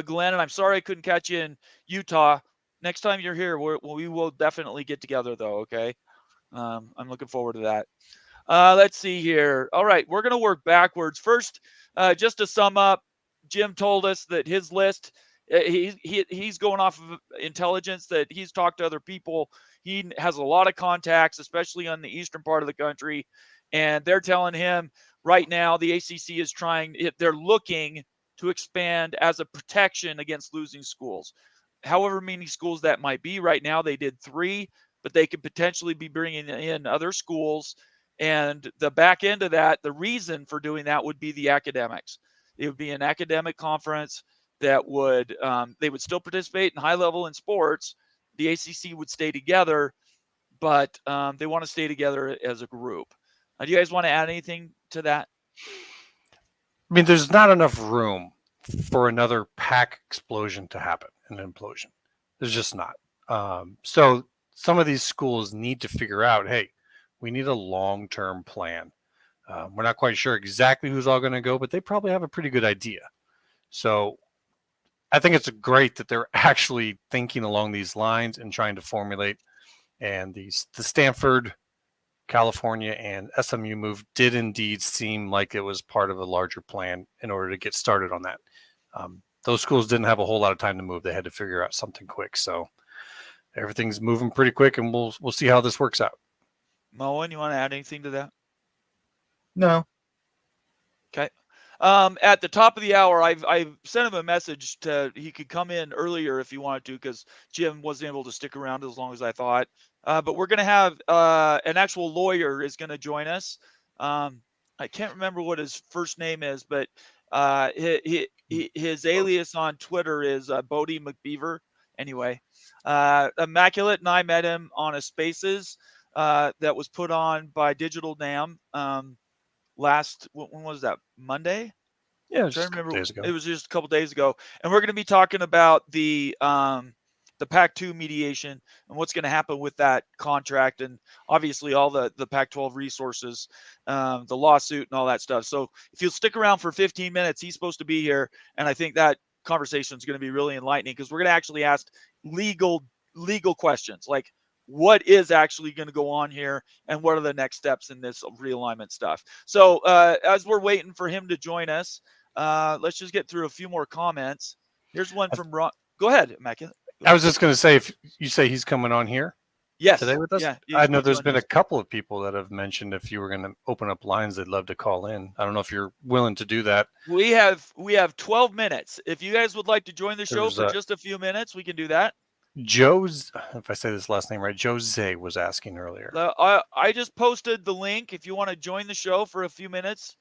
Glenn, and I'm sorry I couldn't catch you in Utah. Next time you're here, we will definitely get together, though. Okay. I'm looking forward to that. Let's see here. All right, we're going to work backwards. First, just to sum up, Jim told us that his list, he's going off of intelligence that he's talked to other people. He has a lot of contacts, especially on the eastern part of the country, and they're telling him right now the ACC is they're looking to expand as a protection against losing schools. However many schools that might be right now, they did 3, but they could potentially be bringing in other schools. And the back end of that, the reason for doing that would be the academics. It would be an academic conference that would, they would still participate in high level in sports. The ACC would stay together, but they want to stay together as a group. Do you guys want to add anything to that? I mean, there's not enough room for another pack explosion to happen, an implosion. There's just not. So some of these schools need to figure out, hey, we need a long-term plan. We're not quite sure exactly who's all going to go, but they probably have a pretty good idea. So I think it's great that they're actually thinking along these lines and trying to formulate. And the Stanford, California, and SMU move did indeed seem like it was part of a larger plan in order to get started on that. Those schools didn't have a whole lot of time to move. They had to figure out something quick. So everything's moving pretty quick, and we'll see how this works out. Moen, you want to add anything to that? No. Okay. At the top of the hour, I've sent him a message he could come in earlier if he wanted to, because Jim wasn't able to stick around as long as I thought. But we're going to have an actual lawyer is going to join us. I can't remember what his first name is, but his alias on Twitter is Bodie McBeaver. Anyway, Immaculate and I met him on a Spaces that was put on by Digital Dam. When was that? Monday? Yeah, it was I just a couple days ago. It was just a couple days ago, and we're going to be talking about the Pac-2 mediation and what's going to happen with that contract, and obviously all the Pac-12 resources, the lawsuit, and all that stuff. So if you'll stick around for 15 minutes, he's supposed to be here, and I think that conversation is going to be really enlightening, because we're going to actually ask legal questions, like what is actually going to go on here and what are the next steps in this realignment stuff. So as we're waiting for him to join us, let's just get through a few more comments. Here's one from Ron. Go ahead, Immaculate. I was just going to say, if you say he's coming on here today with us, yeah, I know there's been a couple of people that have mentioned if you were going to open up lines, they'd love to call in. I don't know if you're willing to do that. We have 12 minutes. If you guys would like to join the show for just a few minutes, we can do that. Joe's, if I say this last name right, Jose was asking earlier. I just posted the link. If you want to join the show for a few minutes,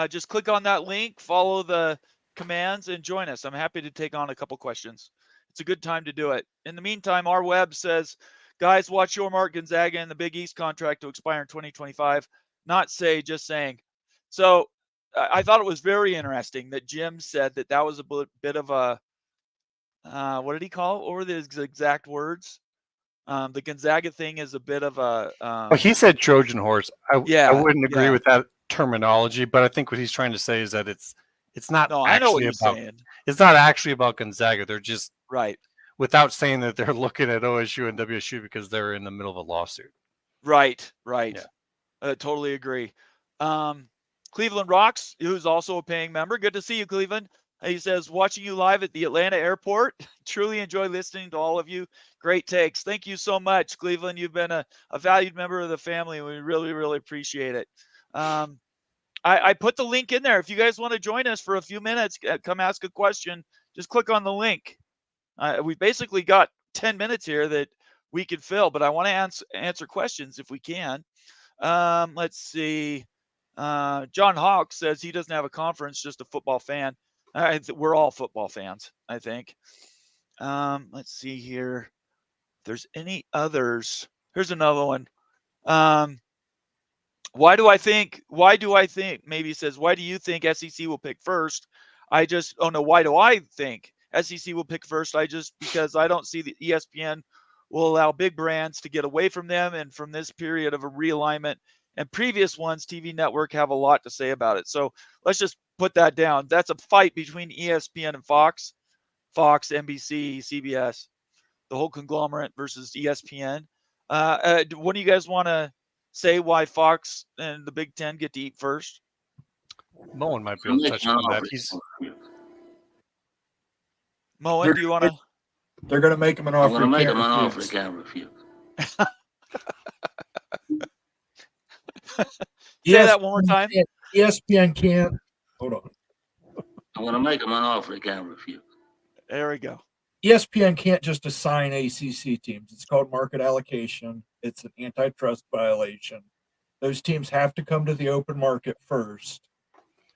just click on that link, follow the commands, and join us. I'm happy to take on a couple questions. It's a good time to do it. In the meantime, our web says, guys, watch your Mark Gonzaga and the Big East contract to expire in 2025. Not say, just saying. So I thought it was very interesting that Jim said that was a bit of a, what did he call it? What were the exact words? The Gonzaga thing is a bit of a. Well, he said Trojan horse. I wouldn't agree with that terminology, but I think what he's trying to say is that it's not. No, I know what you're saying. It's not actually about Gonzaga. They're just right, without saying that they're looking at OSU and WSU because they're in the middle of a lawsuit. Right. Yeah. Totally agree. Cleveland Rocks, who's also a paying member. Good to see you, Cleveland. He says, watching you live at the Atlanta airport. Truly enjoy listening to all of you. Great takes. Thank you so much, Cleveland. You've been a valued member of the family. We really, really appreciate it. I put the link in there. If you guys want to join us for a few minutes, come ask a question, just click on the link. We basically got 10 minutes here that we could fill, but I want to answer questions if we can. Let's see. John Hawk says he doesn't have a conference, just a football fan. We're all football fans, I think. Let's see here. If there's any others. Here's another one. Why do I think, maybe he says, why do you think SEC will pick first? Why do I think SEC will pick first? Because I don't see the ESPN will allow big brands to get away from them, and from this period of a realignment and previous ones, TV Network have a lot to say about it. So let's just put that down. That's a fight between ESPN and Fox. Fox, NBC, CBS, the whole conglomerate versus ESPN. What do you guys want to say why Fox and the Big Ten get to eat first? Moen might be able to touch on that. Moen, do you want to? They're going to make him an I'm offer. going to he make can't him an offer refuse. he can't refuse. Say that one more time. ESPN can't. Hold on. I'm going to make him an offer he can't refuse. There we go. ESPN can't just assign ACC teams. It's called market allocation. It's an antitrust violation. Those teams have to come to the open market first.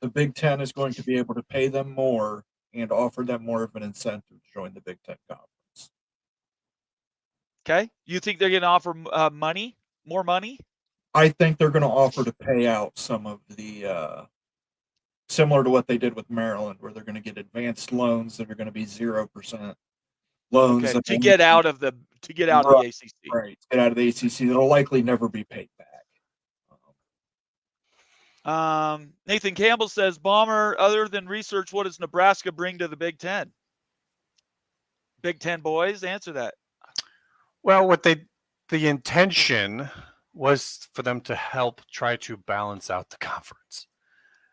The Big Ten is going to be able to pay them more and offer them more of an incentive to join the Big Ten conference. Okay. You think they're going to offer money, more money? I think they're going to offer to pay out some of the similar to what they did with Maryland, where they're going to get advanced loans that are going to be 0% loans. Okay. To get out of the ACC. Right. Get out of the ACC. That'll likely never be paid back. Nathan Campbell says, Bomber, other than research, what does Nebraska bring to the Big Ten? Big Ten boys, answer that. Well, the intention was for them to help try to balance out the conference.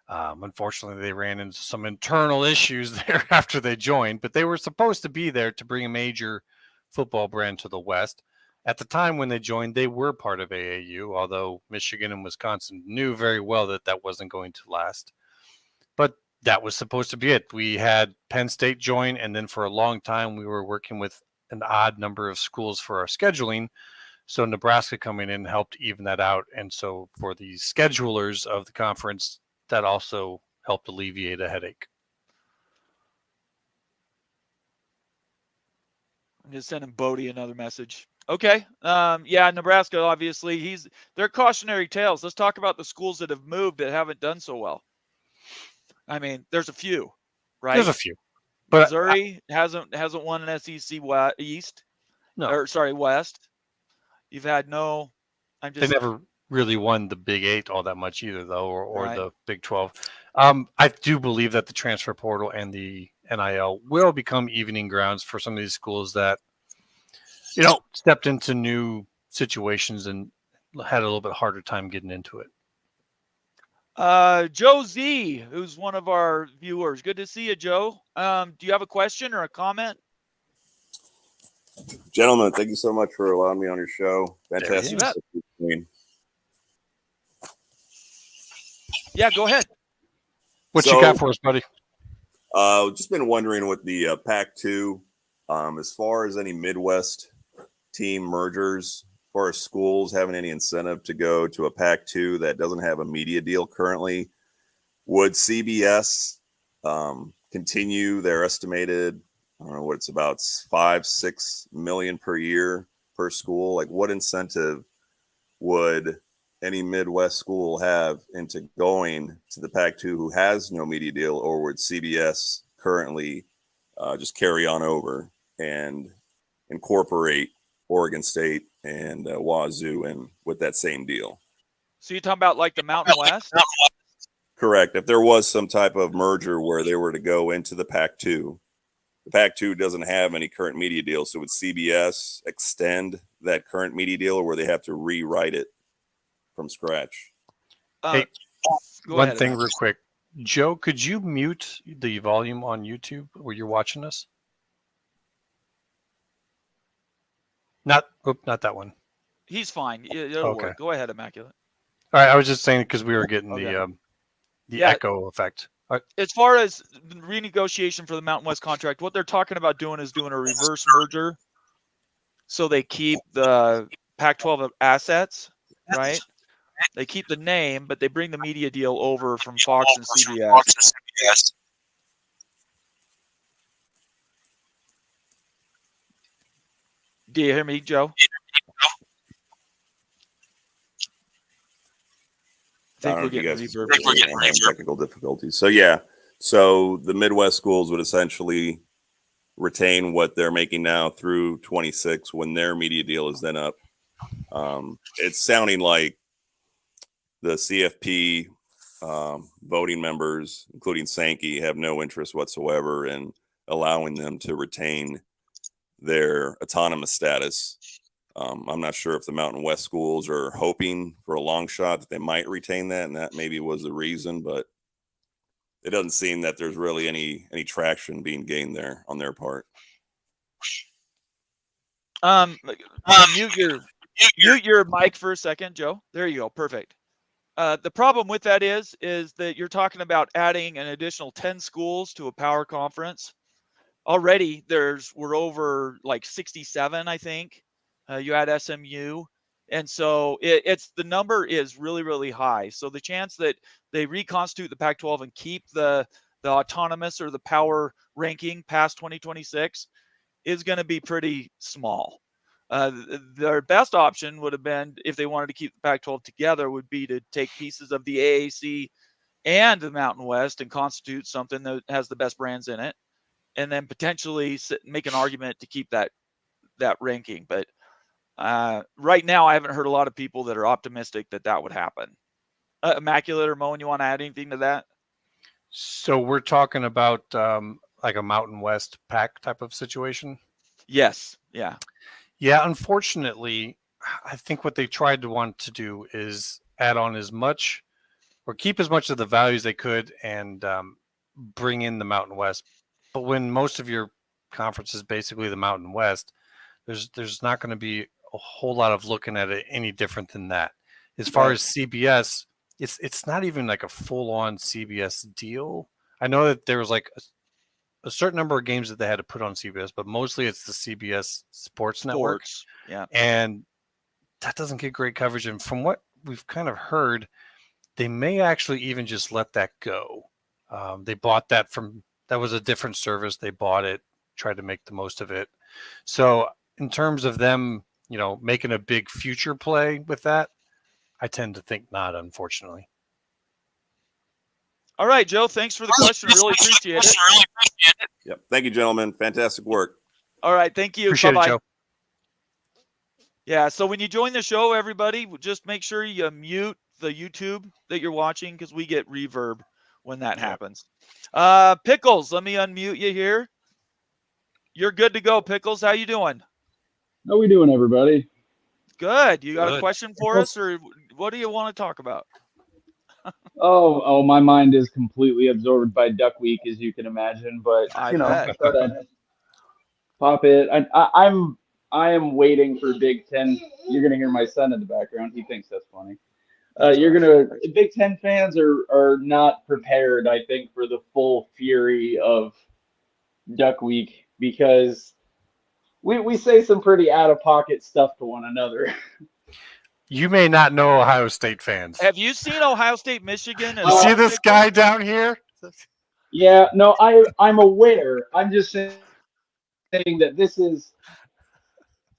Unfortunately, they ran into some internal issues there after they joined, but they were supposed to be there to bring a major football brand to the West. At the time when they joined, they were part of AAU, although Michigan and Wisconsin knew very well that that wasn't going to last. But that was supposed to be it. We had Penn State join, and then for a long time, we were working with an odd number of schools for our scheduling. So Nebraska coming in helped even that out. And so for the schedulers of the conference, that also helped alleviate a headache. I'm just sending Bodie another message. Okay. Yeah, Nebraska, obviously, they're cautionary tales. Let's talk about the schools that have moved that haven't done so well. I mean, there's a few, right? There's a few. But Missouri hasn't won an SEC East. No. Or sorry, West. You've had they never really won the Big 8 all that much either, though, or right. the Big 12. I do believe that the transfer portal and the NIL will become evening grounds for some of these schools that, stepped into new situations and had a little bit harder time getting into it. Joe Z, who's one of our viewers. Good to see you, Joe. Do you have a question or a comment? Gentlemen, thank you so much for allowing me on your show. Fantastic. Yeah, go ahead. What you got for us, buddy? Just been wondering with the Pac-2, as far as any Midwest team mergers, as far as schools having any incentive to go to a Pac-2 that doesn't have a media deal currently, would CBS continue their estimated, I don't know what it's about, 5-6 million per year per school? Like, what incentive would any Midwest school have into going to the Pac-2 who has no media deal, or would CBS currently just carry on over and incorporate Oregon State and Wazoo and with that same deal? So you're talking about like the Mountain West? Correct. If there was some type of merger where they were to go into the Pac-2, the Pac-2 doesn't have any current media deal. So would CBS extend that current media deal, or would they have to rewrite it from scratch? Hey, one thing real quick. Joe, could you mute the volume on YouTube where you're watching us? Not that one. He's fine. It'll work. Go ahead, Immaculate. All right, I was just saying because we were getting the echo effect. As far as renegotiation for the Mountain West contract, what they're talking about doing is doing a reverse merger, so they keep the Pac-12 assets, right? They keep the name, but they bring the media deal over from Fox and CBS. Do you hear me, Joe? I think we're getting technical difficulties. So yeah, so the Midwest schools would essentially retain what they're making now through 26 when their media deal is then up. It's sounding like the CFP voting members, including Sankey, have no interest whatsoever in allowing them to retain their autonomous status. I'm not sure if the Mountain West schools are hoping for a long shot that they might retain that, and that maybe was the reason, but it doesn't seem that there's really any traction being gained there on their part. Mute your mic for a second, Joe. There you go. Perfect. The problem with that is that you're talking about adding an additional 10 schools to a power conference. Already we're over like 67, I think. You add SMU. And so it's the number is really, really high. So the chance that they reconstitute the Pac-12 and keep the autonomous or the power ranking past 2026 is going to be pretty small. Their best option would have been, if they wanted to keep the Pac-12 together, would be to take pieces of the AAC and the Mountain West and constitute something that has the best brands in it, and then potentially make an argument to keep that ranking. But right now, I haven't heard a lot of people that are optimistic that would happen. Immaculate or Moen, you want to add anything to that? So we're talking about like a Mountain West Pac type of situation? Yes. Yeah. Yeah, unfortunately, I think what they tried to want to do is add on as much or keep as much of the values they could and bring in the Mountain West. But when most of your conference is basically the Mountain West, there's not going to be a whole lot of looking at it any different than that. As far as CBS, it's not even like a full-on CBS deal. I know that there was like a certain number of games that they had to put on CBS, but mostly it's the CBS Sports Network. Yeah. And that doesn't get great coverage. And from what we've kind of heard, they may actually even just let that go. They bought that that was a different service. They bought it, tried to make the most of it. So in terms of them, making a big future play with that, I tend to think not, unfortunately. All right, Joe, thanks for the question. I really appreciate it. Yep. Thank you, gentlemen. Fantastic work. All right. Thank you. Appreciate Bye-bye. it, Joe. Yeah. So when you join the show, everybody, just make sure you mute the YouTube that you're watching because we get reverb when that happens. Pickles, let me unmute you here. You're good to go, Pickles. How you doing? How we doing, everybody? Good. You got Good. a question for us, or what do you want to talk about? Oh, my mind is completely absorbed by Duck Week, as you can imagine. But I bet. thought I'd pop it. I am waiting for Big Ten. You're gonna hear my son in the background. He thinks that's funny. Big Ten fans are not prepared, I think, for the full fury of Duck Week because we say some pretty out of pocket stuff to one another. You may not know Ohio State fans. Have you seen Ohio State, Michigan? You see this guy down here? Yeah, no, I'm aware. I'm just saying that this is.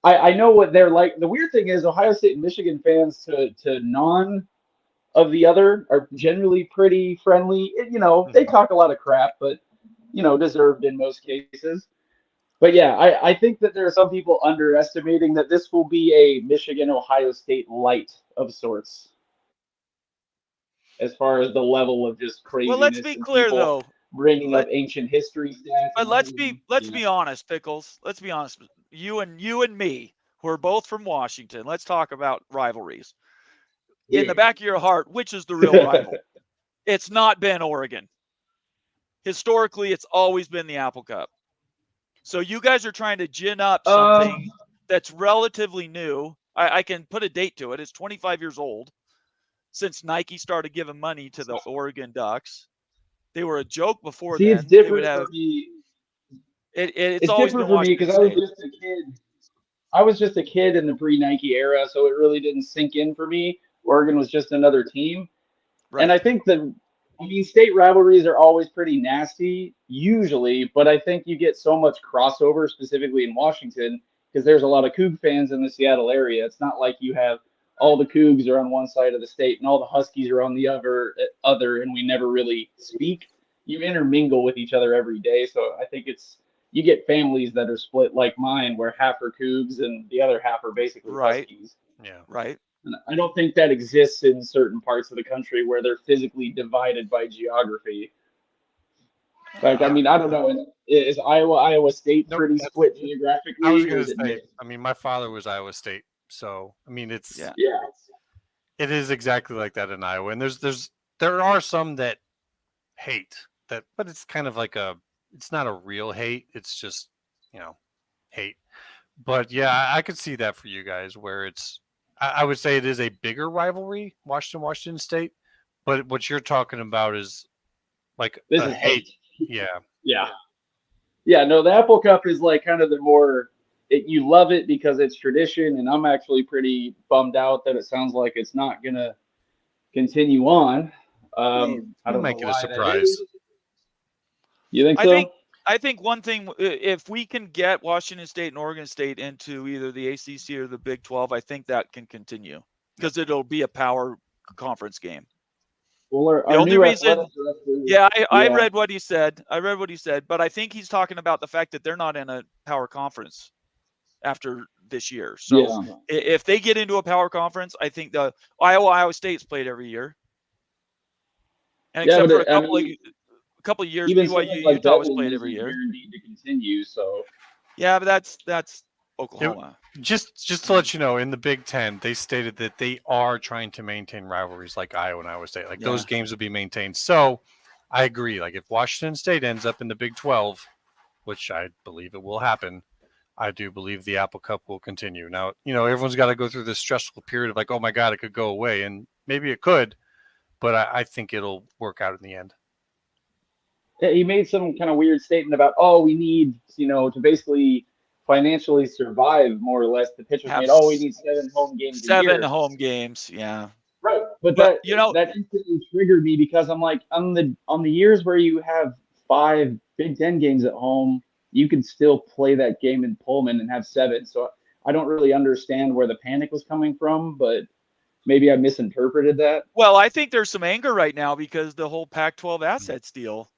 I know what they're like. The weird thing is Ohio State and Michigan fans to none of the other are generally pretty friendly. They talk a lot of crap, but deserved in most cases. But yeah, I think that there are some people underestimating that this will be a Michigan-Ohio State light of sorts. As far as the level of just craziness. Well, let's be clear though. Bringing up ancient history stats. But let's be honest, Pickles. Let's be honest. You and me, who are both from Washington. Let's talk about rivalries. Yeah. In the back of your heart, which is the real rival? It's not been Oregon. Historically, it's always been the Apple Cup. So you guys are trying to gin up something that's relatively new. I can put a date to it. It's 25 years old since Nike started giving money to the Oregon Ducks. They were a joke before then. It's different for me. It's always different been for me because I was just a kid. I was just a kid in the pre-Nike era, so it really didn't sink in for me. Oregon was just another team. Right. And I think state rivalries are always pretty nasty, usually, but I think you get so much crossover, specifically in Washington, because there's a lot of Coug fans in the Seattle area. It's not like you have all the Cougs are on one side of the state and all the Huskies are on the other, and we never really speak. You intermingle with each other every day, so I think you get families that are split like mine, where half are Cougs and the other half are basically Huskies. Yeah, right. And I don't think that exists in certain parts of the country where they're physically divided by geography. In fact, I mean, I don't know. Is Iowa State Nope, pretty that's- split I geographically, was or going is to it say, mixed? I mean, my father was Iowa State, so I mean, Yeah. Yeah. it is exactly like that in Iowa, and there are some that hate that, but it's kind of like it's not a real hate. It's just, hate. But yeah, I could see that for you guys where I would say it is a bigger rivalry, Washington State, but what you're talking about is like This a is hate. Yeah. Yeah. Yeah. No, the Apple Cup is like kind of the more, you love it because it's tradition, and I'm actually pretty bummed out that it sounds like it's not going to continue on. I We'll don't make know it a why that surprise. is. You think I so? think one thing, if we can get Washington State and Oregon State into either the ACC or the Big 12, I think that can continue because it'll be a power conference game. Well, The only new reason, athletic director- yeah, I read what he said. But I think he's talking about the fact that they're not in a power conference after this year. So Yeah. if they get into a power conference, I think the Iowa State's played every year, and Yeah, except for but a couple of years, even BYU something like Utah was Bedlam played every isn't year. guaranteed to continue. So Yeah, but that's Oklahoma. Just to let you know, in the Big Ten, they stated that they are trying to maintain rivalries like Iowa and Iowa State. Like those games will be maintained. So I agree. Like if Washington State ends up in the Big 12, which I believe it will happen, I do believe the Apple Cup will continue. Now, everyone's got to go through this stressful period of like, oh my God, it could go away. And maybe it could, but I think it'll work out in the end. yeah, he made some kind of weird statement about, we need, to basically financially survive more or less. The pitchers made, we need 7 home games a year. 7 home games, yeah. Right, but But, that instantly triggered me because I'm like, on the years where you have 5 Big Ten games at home, you can still play that game in Pullman and have 7. So I don't really understand where the panic was coming from, but maybe I misinterpreted that. Well, I think there's some anger right now because the whole Pac-12 assets deal.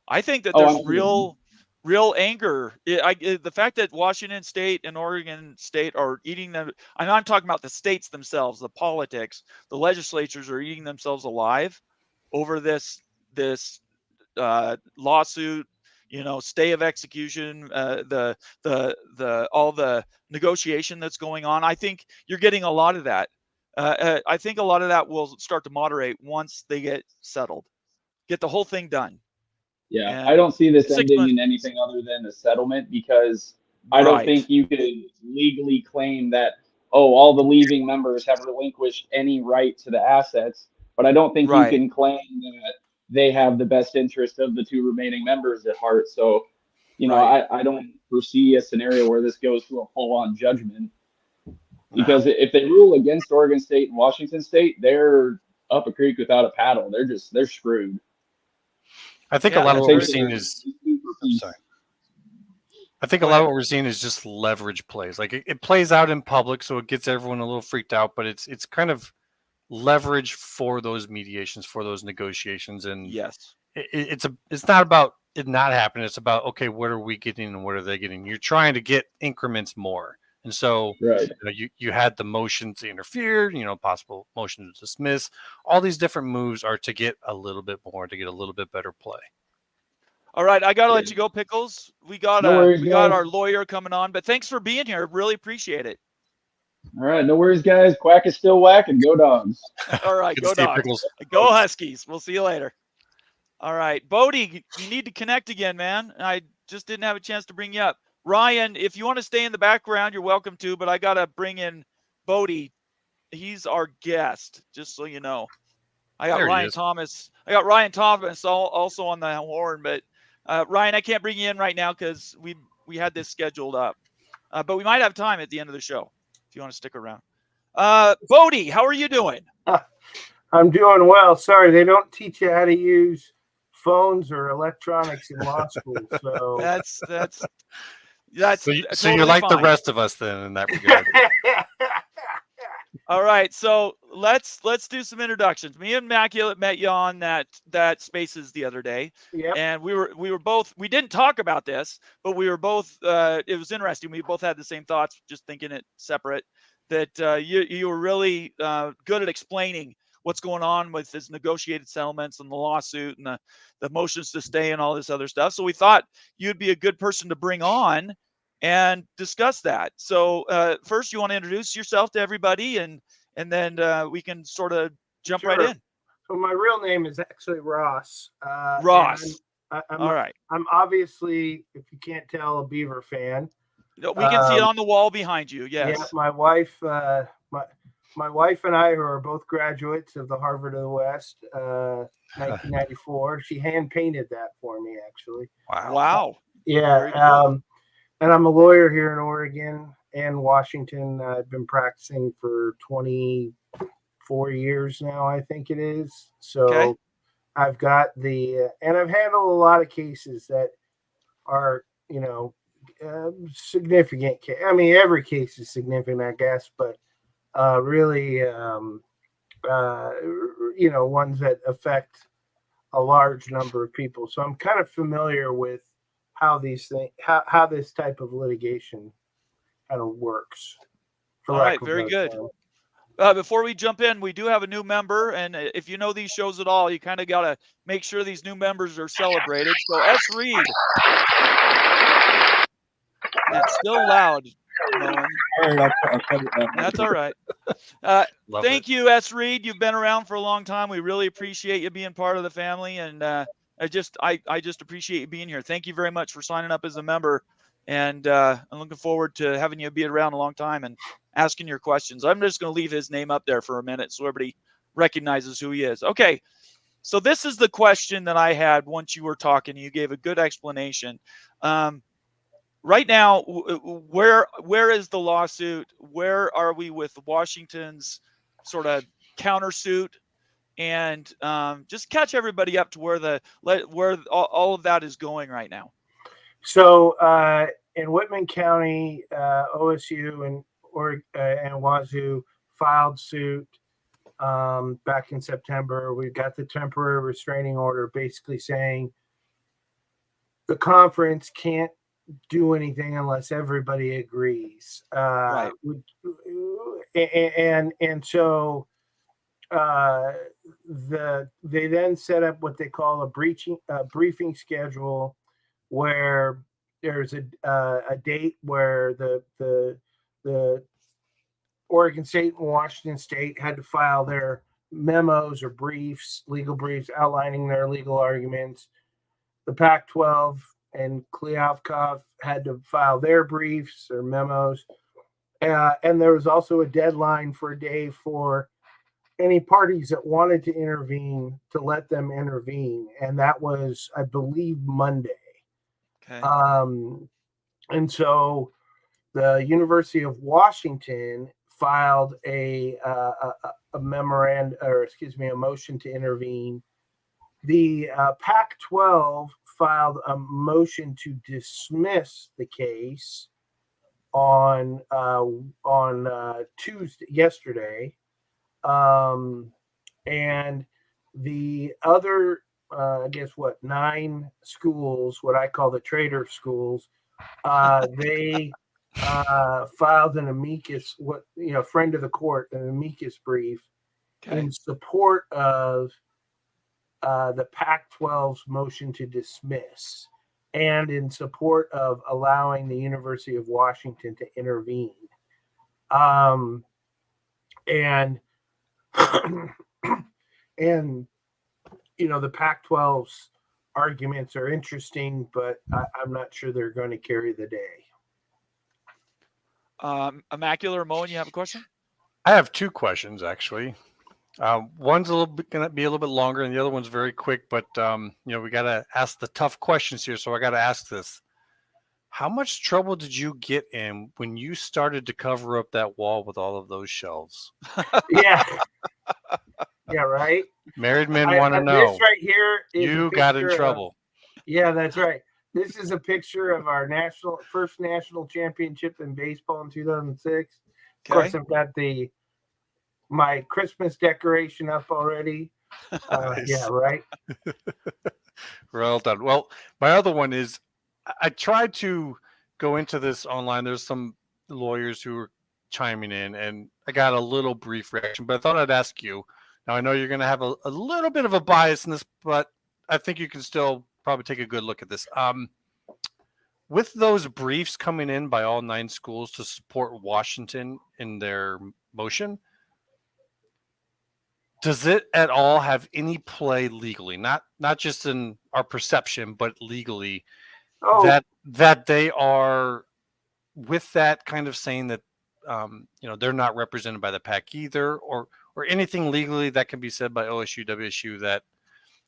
I think that there's real anger. The fact that Washington State and Oregon State are eating them, and I'm talking about the states themselves, the politics, the legislatures are eating themselves alive over this lawsuit, stay of execution, the all the negotiation that's going on. I think you're getting a lot of that. I think a lot of that will start to moderate once they get settled, get the whole thing done. Yeah, And I don't see this 6 ending months, in anything other than a settlement because I don't think you could legally claim that, all the leaving members have relinquished any right to the assets, but I don't think you can claim that they have the best interest of the 2 remaining members at heart. So, I don't foresee a scenario where this goes to a full-on judgment because if they rule against Oregon State and Washington State, they're up a creek without a paddle. They're screwed. I think a lot of what we're seeing is. Sorry. I think a lot of what we're seeing is just leverage plays. Like it plays out in public, so it gets everyone a little freaked out. But it's kind of leverage for those mediations, for those negotiations, and yes, it's not about it not happening. It's about what are we getting and what are they getting? You're trying to get increments more, and so you had the motion to interfere, possible motion to dismiss. All these different moves are to get a little bit more, to get a little bit better play. All right, I gotta let you go, Pickles. We got our lawyer coming on, but thanks for being here. Really appreciate it. All right, no worries, guys. Quack is still whack, and go Dogs. All right, go Dogs. Go Huskies. We'll see you later. All right, Bodie, you need to connect again, man. I just didn't have a chance to bring you up. Ryan, if you want to stay in the background, you're welcome to, but I gotta bring in Bodie. He's our guest, just so you know. I got Ryan Thomas also on the horn, but Ryan, I can't bring you in right now because we had this scheduled up, but we might have time at the end of the show if you want to stick around. Bodie, how are you doing? I'm doing well. Sorry, they don't teach you how to use phones or electronics in law school. So that's so you're like the rest of us then in that regard. All right, so let's do some introductions. Me and Immaculate met you on that Spaces the other day, and we didn't talk about this, but we were both. It was interesting. We both had the same thoughts, just thinking it separate. That you were really good at explaining what's going on with his negotiated settlements and the lawsuit and the motions to stay and all this other stuff. So we thought you'd be a good person to bring on and discuss that. So first, you want to introduce yourself to everybody, and then we can sort of jump right in. So my real name is actually Ross. Ross. I'm All right. I'm obviously, if you can't tell, a Beaver fan. We can see it on the wall behind you. Yes. Yeah, my wife, my wife and I, who are both graduates of the Harvard of the West, 1994. She hand painted that for me, actually. Wow. Yeah. And I'm a lawyer here in Oregon and Washington. I've been practicing for 24 years now, I think it is. So I've got and I've handled a lot of cases that are, significant. I mean, every case is significant, I guess, but really, ones that affect a large number of people. So I'm kind of familiar with how these things, how this type of litigation kind of works. All right, very good. Before we jump in, we do have a new member, and if you know these shows at all, you kind of got to make sure these new members are celebrated. So S. Reed. It's still loud. That's all right. Thank you, S. Reed. You've been around for a long time. We really appreciate you being part of the family, and I just appreciate you being here. Thank you very much for signing up as a member, and I'm looking forward to having you be around a long time and asking your questions. I'm just going to leave his name up there for a minute so everybody recognizes who he is. Okay, so this is the question that I had once you were talking. You gave a good explanation. Right now, where is the lawsuit? Where are we with Washington's sort of countersuit? And just catch everybody up to where all of that is going right now. So in Whitman County, OSU and Wazoo filed suit back in September. We've got the temporary restraining order basically saying the conference can't do anything unless everybody agrees. Right. And so they then set up what they call a briefing schedule, where there's a date where the Oregon State and Washington State had to file their memos or briefs, legal briefs outlining their legal arguments. The Pac-12 and Kliavkoff had to file their briefs or memos. And there was also a deadline for a day for any parties that wanted to intervene to let them intervene. And that was, I believe, Monday. Okay. And so the University of Washington filed a memorandum, or excuse me, a motion to intervene. The Pac-12 filed a motion to dismiss the case on Tuesday, yesterday, and the other, I guess, 9 schools, what I call the traitor schools, they filed an amicus, friend of the court, an amicus brief in support of the Pac-12's motion to dismiss, and in support of allowing the University of Washington to intervene. And the Pac-12's arguments are interesting, but I'm not sure they're going to carry the day. Immaculate Ramon, you have a question? I have 2 questions, actually. One's going to be a little bit longer, and the other one's very quick. But we got to ask the tough questions here, so I got to ask this: how much trouble did you get in when you started to cover up that wall with all of those shelves? Yeah, right. Married men want to know. This right here is you got in trouble. Yeah, that's right. This is a picture of our first national championship in baseball in 2006. Of course, I've got my Christmas decoration up already. Nice. Yeah, right. Well done. Well, my other one is, I tried to go into this online. There's some lawyers who are chiming in, and I got a little brief reaction, but I thought I'd ask you. Now, I know you're going to have a little bit of a bias in this, but I think you can still probably take a good look at this. With those briefs coming in by all 9 schools to support Washington in their motion, does it at all have any play legally? Not just in our perception, but legally, Oh, that they are with that kind of saying that they're not represented by the PAC either, or anything legally that can be said by OSU, WSU that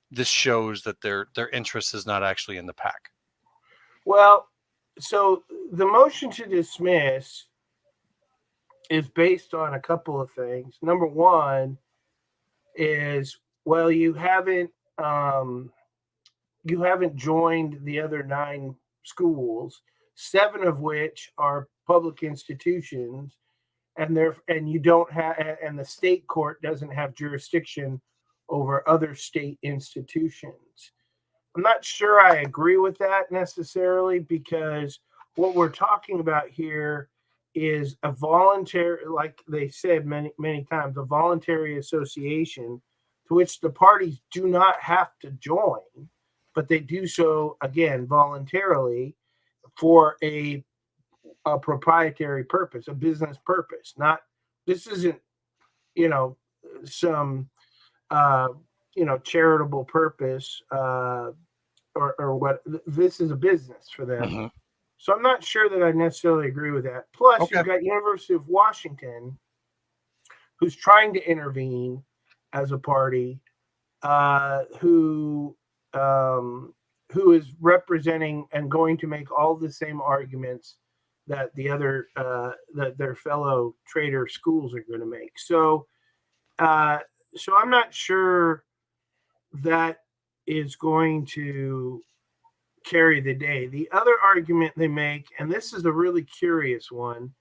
this shows that their interest is not actually in the PAC. well, so the motion to dismiss is based on a couple of things. Number one is, well, you haven't joined the other 9 schools, 7 of which are public institutions, and you don't have, and the state court doesn't have jurisdiction over other state institutions. I'm not sure I agree with that necessarily, because what we're talking about here is a voluntary, like they said many times, a voluntary association to which the parties do not have to join, but they do so, again, voluntarily for a proprietary purpose, a business purpose. Not, this isn't, some charitable purpose, or what. This is a business for them. Mm-hmm. So I'm not sure that I necessarily agree with that. Plus, Okay. You've got University of Washington, who's trying to intervene as a party, who is representing and going to make all the same arguments that the other that their fellow trader schools are going to make. So I'm not sure that is going to carry the day. The other argument they make, and this is a really curious one,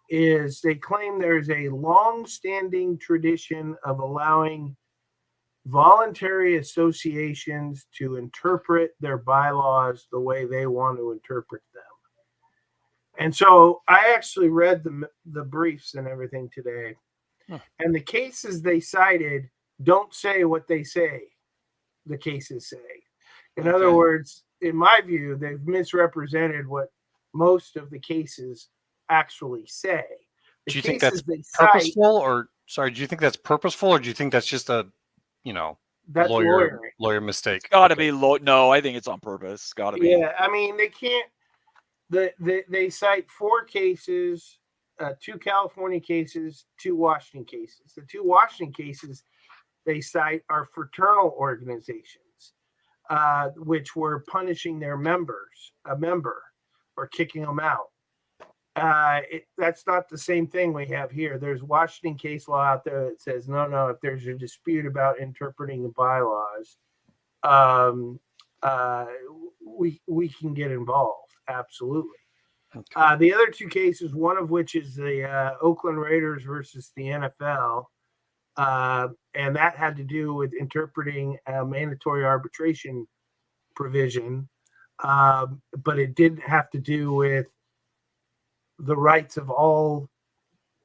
is they claim there's a long-standing tradition of allowing voluntary associations to interpret their bylaws the way they want to interpret them. And so I actually read the briefs and everything today, and the cases they cited don't say what they say the cases say. In other words, in my view, they've misrepresented what most of the cases actually say. Do you think that's purposeful, or do you think that's purposeful, or do you think that's just a, that's lawyer mistake? It's got to be no, I think it's on purpose. It's got to be. Yeah, I mean, they can't. They cite 4 cases, 2 California cases, 2 Washington cases. The 2 Washington cases they cite are fraternal organizations, which were punishing their a member, or kicking them out. That's not the same thing we have here. There's Washington case law out there that says, no, if there's a dispute about interpreting the bylaws, we can get involved. Absolutely. Okay. The other 2 cases, one of which is the Oakland Raiders versus the NFL, and that had to do with interpreting a mandatory arbitration provision, but it didn't have to do with the rights of all,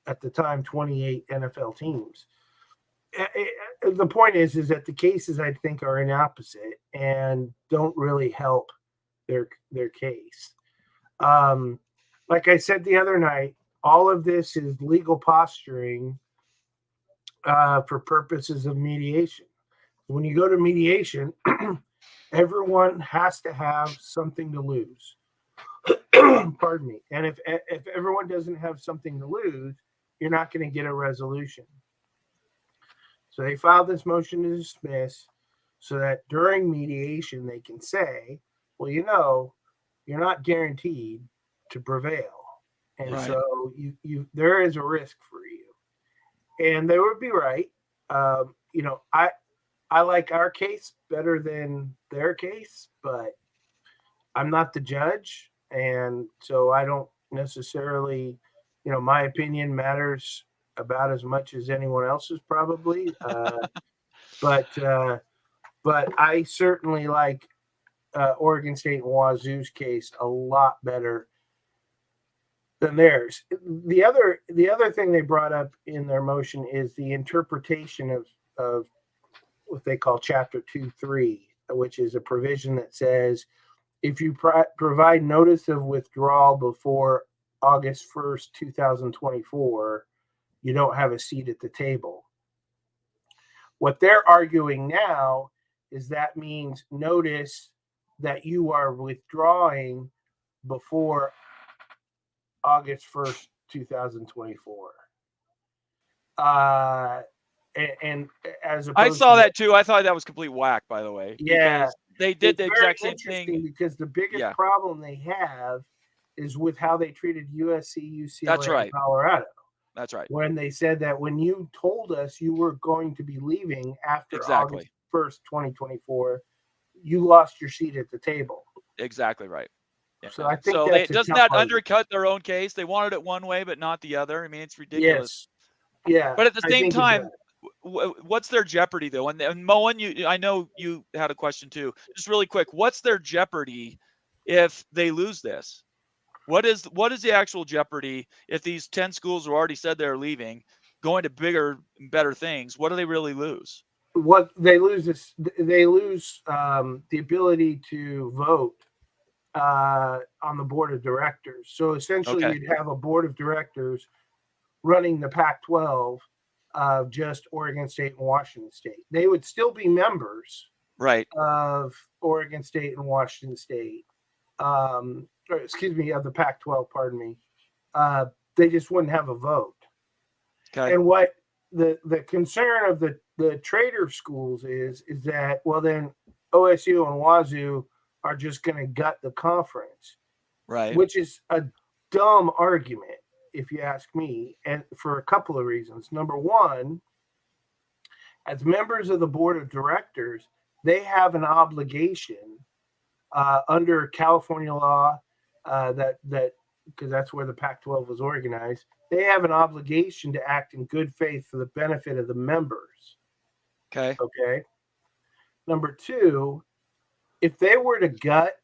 at the time, 28 NFL teams. The point is that the cases, I think, are inopposite and don't really help their case. Like I said the other night, all of this is legal posturing for purposes of mediation. When you go to mediation, everyone has to have something to lose. Pardon me. And if everyone doesn't have something to lose, you're not going to get a resolution. So they filed this motion to dismiss so that during mediation they can say, well, you're not guaranteed to prevail. And right. So there is a risk for you. And they would be right. I like our case better than their case, but I'm not the judge. And so I don't necessarily, my opinion matters about as much as anyone else's probably. But I certainly like Oregon State and Wazoo's case a lot better than theirs. The other thing they brought up in their motion is the interpretation what they call Chapter 2.3, which is a provision that says if you provide notice of withdrawal before August 1st, 2024, you don't have a seat at the table. What they're arguing now is that means notice that you are withdrawing before August 1st, 2024. And as opposed I saw to, that too. I thought that was complete whack, by the way. Yeah. Because they did it's the very exact same interesting thing. because the biggest Yeah. problem they have is with how they treated USC, UCLA, That's right. and Colorado. That's right. When they said that when you told us you were going to be leaving after Exactly. August 1st, 2024, you lost your seat at the table. Exactly right. Yeah. So I think So that's a doesn't tough that argument. undercut their own case? They wanted it one way, but not the other. I mean, it's ridiculous. Yes. Yeah. But at the I same think it time, does. what's their jeopardy though? And Moen, I know you had a question too. Just really quick, what's their jeopardy if they lose this? What is the actual jeopardy if these 10 schools who already said they're leaving, going to bigger and better things? What do they really lose? What they lose is the ability to vote on the board of directors. So essentially, Okay. you'd have a board of directors running the Pac-12 of just Oregon State and Washington State. They would still be members, Right, of Oregon State and Washington State, or excuse me, of the Pac-12. Pardon me. They just wouldn't have a vote. okay, And what the concern of the trader schools is that, well, then OSU and Wazoo are just going to gut the conference, right, which is a dumb argument, if you ask me, and for a couple of reasons. Number one, as members of the board of directors, they have an obligation under California law that because that's where the Pac-12 was organized. They have an obligation to act in good faith for the benefit of the members. okay, Okay. Number two, if they were to gut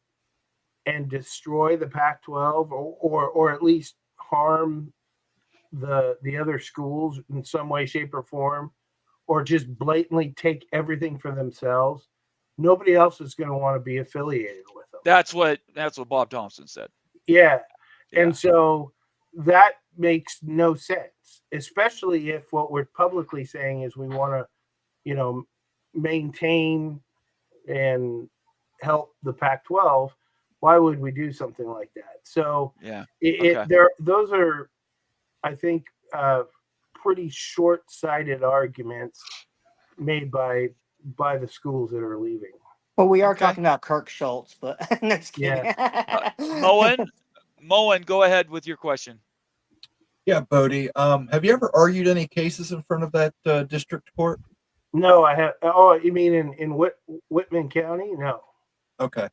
and destroy the Pac-12 or at least harm the other schools in some way, shape, or form, or just blatantly take everything for themselves, nobody else is going to want to be affiliated with them. That's what Bob Thompson said. Yeah. Yeah. And so that makes no sense, especially if what we're publicly saying is we want to, maintain and help the Pac-12. Why would we do something like that? So Yeah. Okay. those are, I think, pretty short-sighted arguments made by the schools that are leaving. Well, we are Okay. talking about Kirk Schultz, but no, just kidding. Moen, go ahead with your question. Yeah, Bodie. Have you ever argued any cases in front of that district court? No, I have. Oh, you mean in Whitman County? No. Okay.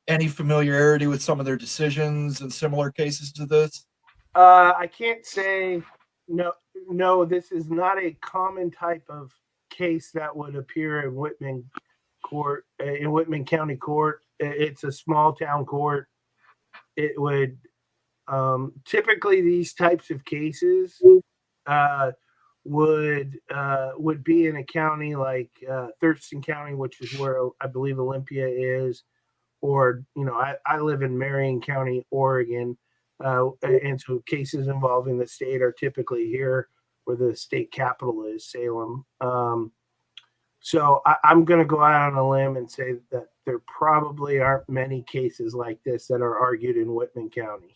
Any familiarity with some of their decisions in similar cases to this? I can't say no. No, this is not a common type of case that would appear in Whitman court, in Whitman County Court. It's a small town court. It would typically these types of cases would be in a county like Thurston County, which is where I believe Olympia is, or I live in Marion County, Oregon, and so cases involving the state are typically here, where the state capital is, Salem. So I'm going to go out on a limb and say that there probably aren't many cases like this that are argued in Whitman County.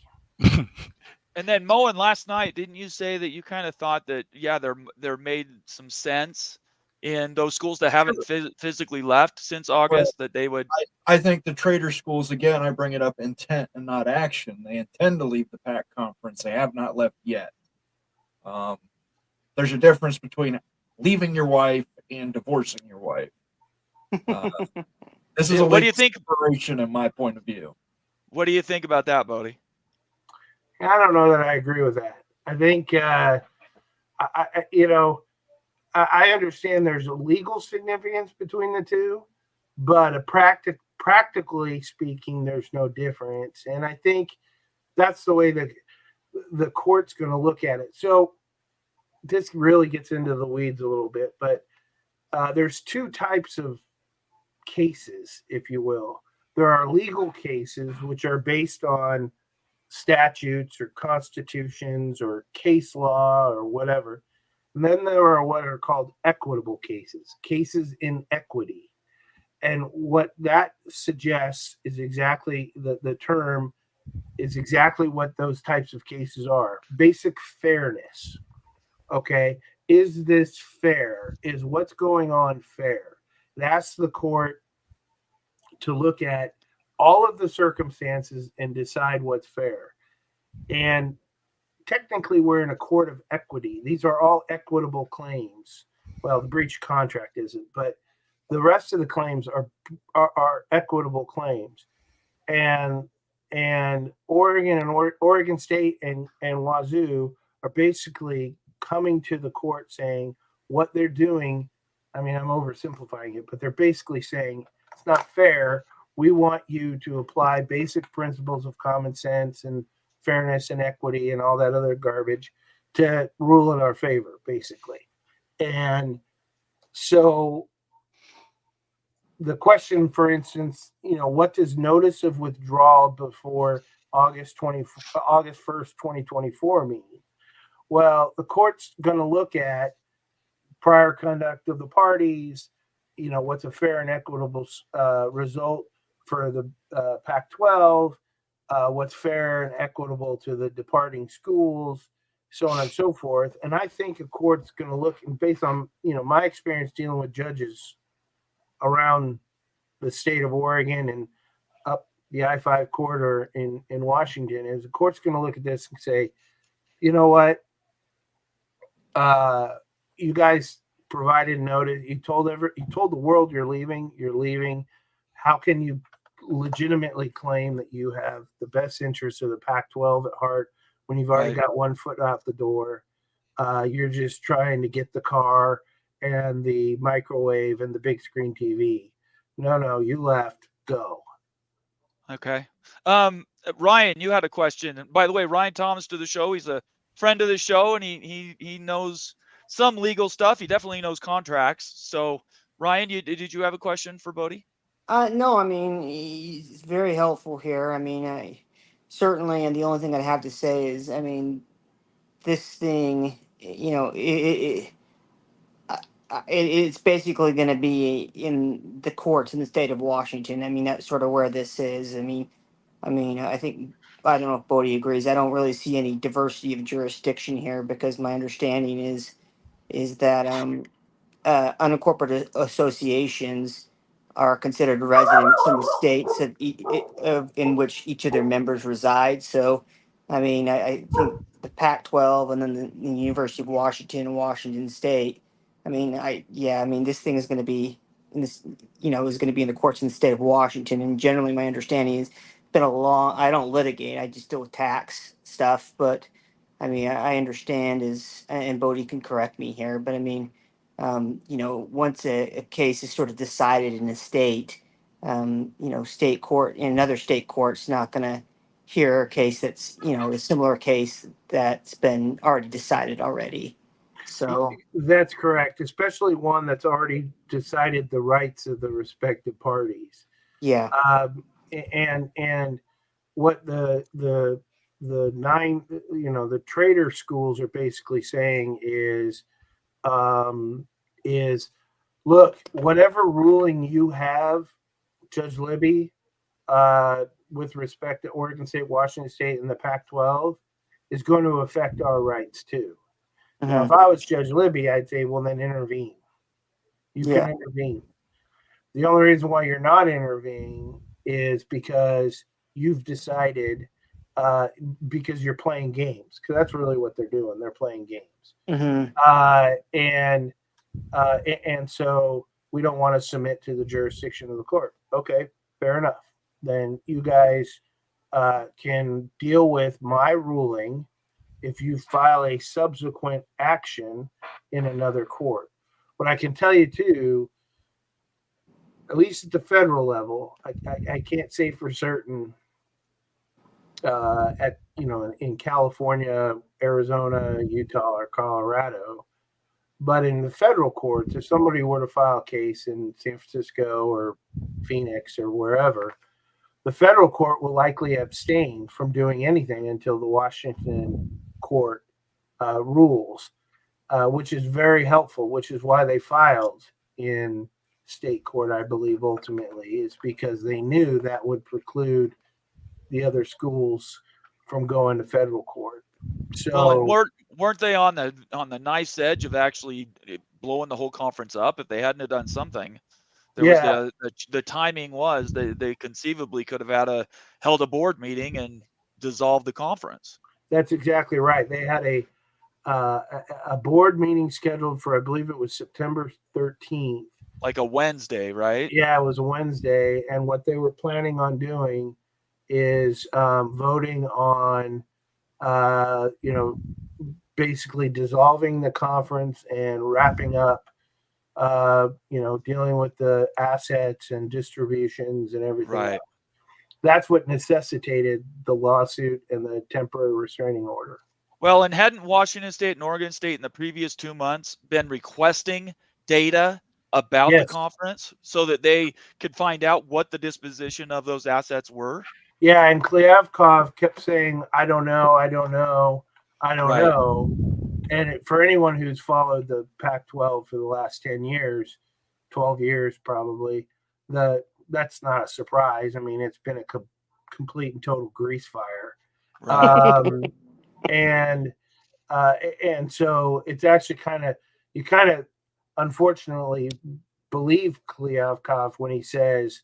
And then Moen, last night, didn't you say that you kind of thought that, yeah, there made some sense in those schools that haven't physically left since August, that they would? I think the trader schools, again, I bring it up intent and not action. They intend to leave the PAC conference. They have not left yet. There's a difference between leaving your wife and divorcing your wife. This is a What do you legal think? separation in my point of view. What do you think about that, Bodie? I don't know that I agree with that. I think, I understand there's a legal significance between the two, but practically speaking, there's no difference. And I think that's the way that the court's going to look at it. So this really gets into the weeds a little bit, but there's two types of cases, if you will. There are legal cases, which are based on statutes or constitutions or case law or whatever. And then there are what are called equitable cases, cases in equity. And what that suggests is exactly the term is exactly what those types of cases are. Basic fairness. Okay. Is this fair? Is what's going on fair? It asks the court to look at all of the circumstances and decide what's fair. And technically, we're in a court of equity. These are all equitable claims. Well, the breach of contract isn't, but the rest of the claims are equitable claims. And Oregon and Oregon State and Wazoo are basically coming to the court saying what they're doing. I mean, I'm oversimplifying it, but they're basically saying it's not fair. We want you to apply basic principles of common sense and fairness and equity and all that other garbage to rule in our favor, basically. And so the question, for instance, what does notice of withdrawal before August 1st, 2024 mean? Well, the court's going to look at prior conduct of the parties, what's a fair and equitable result for the Pac-12, what's fair and equitable to the departing schools, so on and so forth. And I think a court's going to look, and based on my experience dealing with judges around the state of Oregon and up the I-5 corridor in Washington, is the court's going to look at this and say, you know what, you guys provided notice. You told the world you're leaving. You're leaving. How can you legitimately claim that you have the best interests of the Pac-12 at heart when you've already got one foot out the door? You're just trying to get the car and the microwave and the big screen TV. No, you left. Go. Okay. Ryan, you had a question. And by the way, Ryan Thomas to the show. He's a friend of the show, and he knows some legal stuff. He definitely knows contracts. So, Ryan, did you have a question for Bodie? No, I mean, he's very helpful here. I mean, certainly, and the only thing I'd have to say is, I mean, this thing, it's basically going to be in the courts in the state of Washington. I mean, that's sort of where this is. I mean, I think, I don't know if Bodie agrees. I don't really see any diversity of jurisdiction here because my understanding is that unincorporated associations are considered residents in the states in which each of their members reside. So, I mean, I think the Pac-12 and then the University of Washington and Washington State. I mean, this thing is going to be is going to be in the courts in the state of Washington. And generally, my understanding is it's been a long. I don't litigate. I just deal with tax stuff. But I mean, I understand and Bodie can correct me here. But I mean, once a case is sort of decided in a state, state court in another state court's not going to hear a case that's, a similar case that's been already decided already. So That's correct, especially one that's already decided the rights of the respective parties. yeah. And what the the trader schools are basically saying is look, whatever ruling you have, Judge Libby, with respect to Oregon State, Washington State, and the Pac-12 is going to affect our rights too. Now, if I was Judge Libby, I'd say, well, then intervene. You can intervene. The only reason why you're not intervening is because you've decided, because you're playing games. Because that's really what they're doing. They're playing games. And so we don't want to submit to the jurisdiction of the court. Okay, fair enough. Then you guys can deal with my ruling if you file a subsequent action in another court. But I can tell you too, at least at the federal level, I can't say for certain in California, Arizona, Utah, or Colorado, But in the federal courts, if somebody were to file a case in San Francisco or Phoenix or wherever, the federal court will likely abstain from doing anything until the Washington court rules, which is very helpful, which is why they filed in state court, I believe, ultimately, is because they knew that would preclude the other schools from going to federal court. Well, and So weren't they on the nice edge of actually blowing the whole conference up if they hadn't have done something? There was yeah, the timing was they conceivably could have held a board meeting and dissolved the conference. that's exactly right. They had a board meeting scheduled for, I believe it was September 13th. Like a Wednesday, right? Yeah, it was a Wednesday, and what they were planning on doing is voting on, basically dissolving the conference and wrapping up, dealing with the assets and distributions and everything Right. else. That's what necessitated the lawsuit and the temporary restraining order. Well, and hadn't Washington State and Oregon State in the previous 2 months been requesting data about the Yes. conference so that they could find out what the disposition of those assets were? Yeah, and Klyavkov kept saying, I don't know, I don't know, I don't Right. know. And for anyone who's followed the Pac-12 for the last 10 years, 12 years probably, that's not a surprise. I mean, it's been a complete and total grease fire. Right. And so it's actually you kind of unfortunately believe Klyavkov when he says,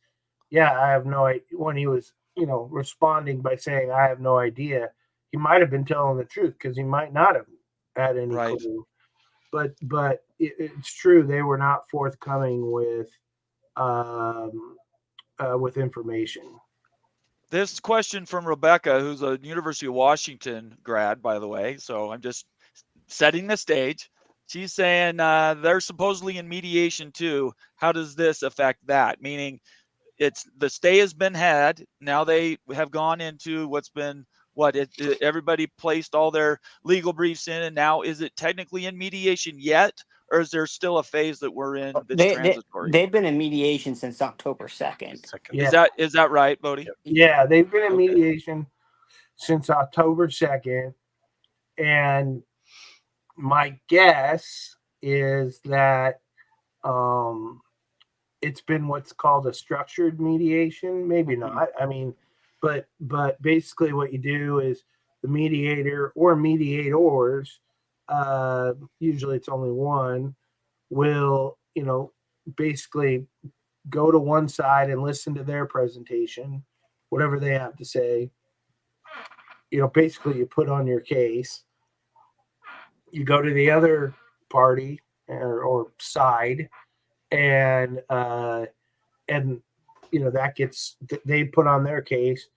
yeah, I have no idea, when he was, responding by saying, I have no idea. He might have been telling the truth because he might not have had any Right. clue. But it's true, they were not forthcoming with information. This question from Rebecca, who's a University of Washington grad, by the way. So I'm just setting the stage. She's saying they're supposedly in mediation too. How does this affect that? Meaning, it's the stay has been had. Now they have gone into what's been everybody placed all their legal briefs in, and now is it technically in mediation yet, or is there still a phase that we're in that's transitory? They've been in mediation since October 2nd. Yeah. Is that right, Bodie? Yeah, they've been in Okay. mediation since October 2nd, and my guess is that it's been what's called a structured mediation. Maybe not. I mean, but basically what you do is the mediator or mediators, usually it's only one, will, basically go to one side and listen to their presentation, whatever they have to say. Basically you put on your case. You go to the other party or side, and that gets, they put on their case,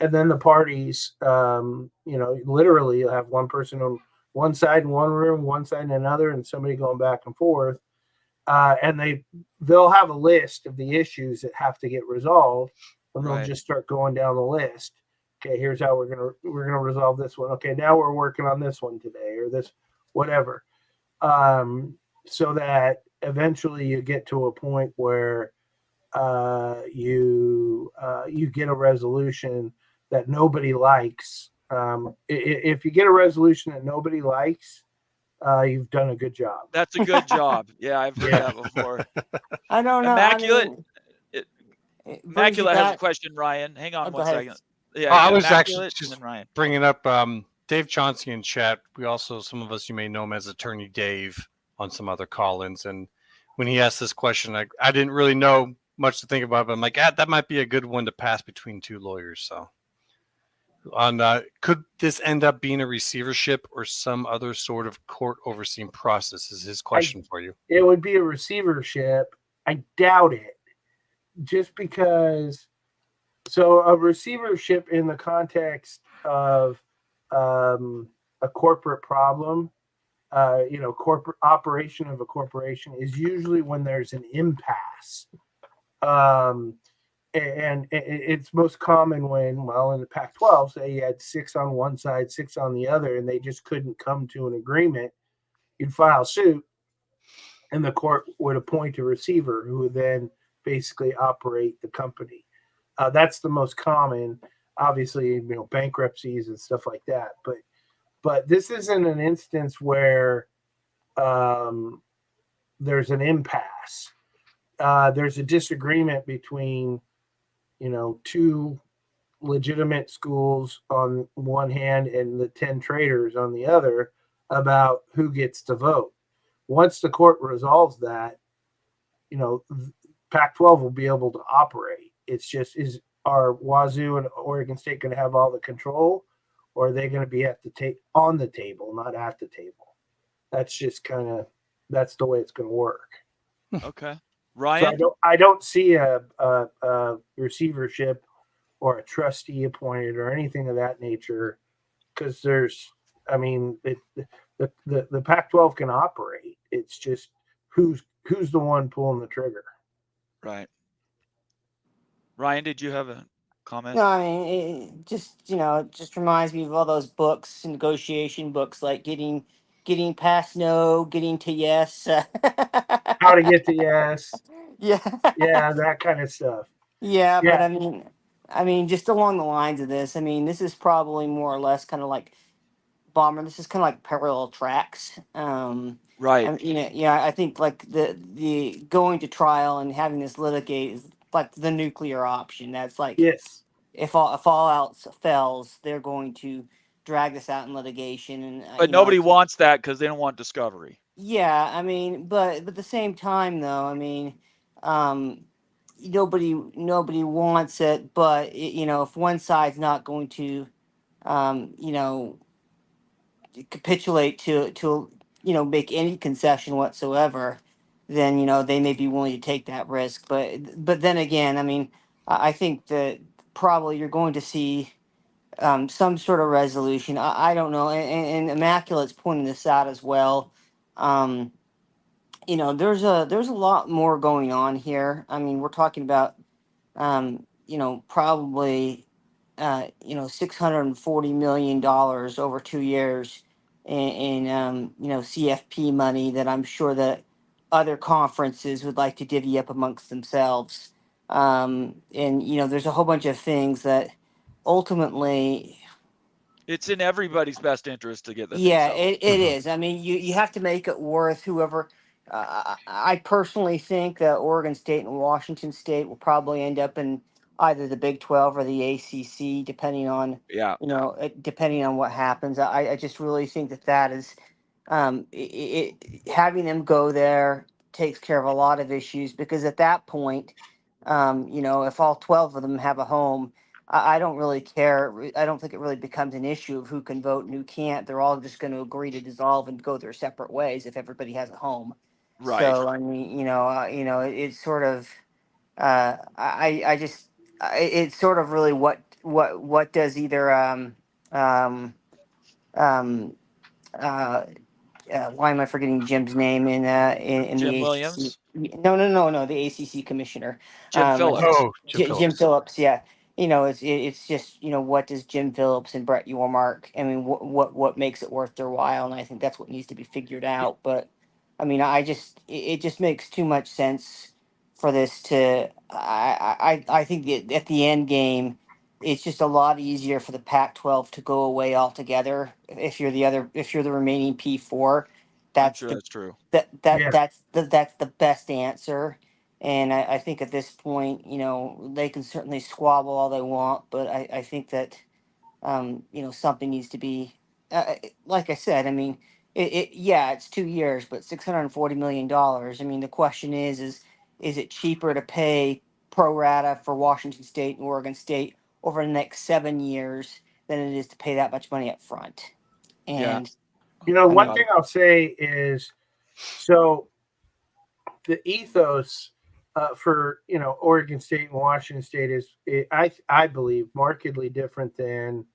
and then the parties, literally you'll have one person on one side in one room, one side in another, and somebody going back and forth, and they'll have a list of the issues that have to get resolved, and they'll just start going down the list. Okay, here's how we're gonna resolve this one. Okay, now we're working on this one today, or this whatever, so that eventually you get to a point where you get a resolution that nobody likes. If you get a resolution that nobody likes, you've done a good job. That's a good job. Yeah, I've heard that before. I don't know. Immaculate. Immaculate Bruce, has a question, Ryan. Hang on go one ahead. second. Yeah, I was actually Immaculate and then Ryan. bringing up Dave Johnson in chat. We also, some of us, you may know him as Attorney Dave on some other call-ins. And when he asked this question, I didn't really know much to think about, but I'm like, that might be a good one to pass between two lawyers. So could this end up being a receivership or some other sort of court overseen process is his question for you. It would be a receivership. I doubt it, just because. So a receivership in the context of a corporate problem, corporate operation of a corporation, is usually when there's an impasse. And it's most common when, in the Pac-12, say you had 6 on one side, 6 on the other, and they just couldn't come to an agreement. You'd file suit, and the court would appoint a receiver who would then basically operate the company. That's the most common, obviously, bankruptcies and stuff like that. But this isn't an instance where there's an impasse. There's a disagreement between, two legitimate schools on one hand and the 10 traders on the other about who gets to vote. Once the court resolves that, Pac-12 will be able to operate. It's just, are Wazoo and Oregon State going to have all the control, or are they going to be on the table, not at the table? That's just that's the way it's going to work. Okay. So Ryan? I don't see a receivership or a trustee appointed or anything of that nature, because the Pac-12 can operate. It's just who's the one pulling the trigger. Right. Ryan, did you have a comment? No, I mean, it just reminds me of all those books, negotiation books, like getting past no, getting to yes. How to get to yes. Yeah. Yeah, that kind of stuff. Yeah, but Yeah. I mean, just along the lines of this, I mean, this is probably more or less kind of like Bomber. This is kind of like parallel tracks. Right. I think like the going to trial and having this litigate is like the nuclear option. That's like, Yes. if all else fails, they're going to drag this out in litigation, and But nobody wants that because they don't want discovery. yeah, I mean, but at the same time, though, I mean, nobody wants it, but if one side's not going to, capitulate to make any concession whatsoever, then they may be willing to take that risk. But then again, I mean, I think that probably you're going to see some sort of resolution. I don't know, and Immaculate's pointing this out as well. There's a lot more going on here. I mean, we're talking about probably $640 million over 2 years in CFP money that I'm sure that other conferences would like to divvy up amongst themselves. And there's a whole bunch of things that ultimately, It's in everybody's best interest to get the yeah, things out. it is. I mean, you have to make it worth whoever. I personally think that Oregon State and Washington State will probably end up in either the Big 12 or the ACC, depending on Yeah. depending on what happens. I just really think that is having them go there takes care of a lot of issues, because at that point, if all 12 of them have a home, I don't really care. I don't think it really becomes an issue of who can vote and who can't. They're all just going to agree to dissolve and go their separate ways if everybody has a home. Right. So I mean, it's sort of, I just, it's sort of really what does either um, um, uh, why am I forgetting Jim's name in Jim the ACC? Williams, No, the ACC commissioner. Jim Phillips. Oh, Jim Jim Phillips. Phillips. Yeah, it's just what does Jim Phillips and Brett Yormark? I mean, what makes it worth their while? And I think that's what needs to be figured out. But I mean, it just makes too much sense for this to. I think that at the end game, it's just a lot easier for the Pac-12 to go away altogether. If you're the remaining P4, I'm that's sure the that's true. Yeah. that's the best answer. And I think at this point, they can certainly squabble all they want, but I think that something needs to be, like I said. I mean, yeah, it's 2 years, but $640 million. I mean, the question is it cheaper to pay pro rata for Washington State and Oregon State over the next 7 years than it is to pay that much money up front? Yeah. And One Got thing it. I'll say is, so the ethos for Oregon State and Washington State is, I believe, markedly different than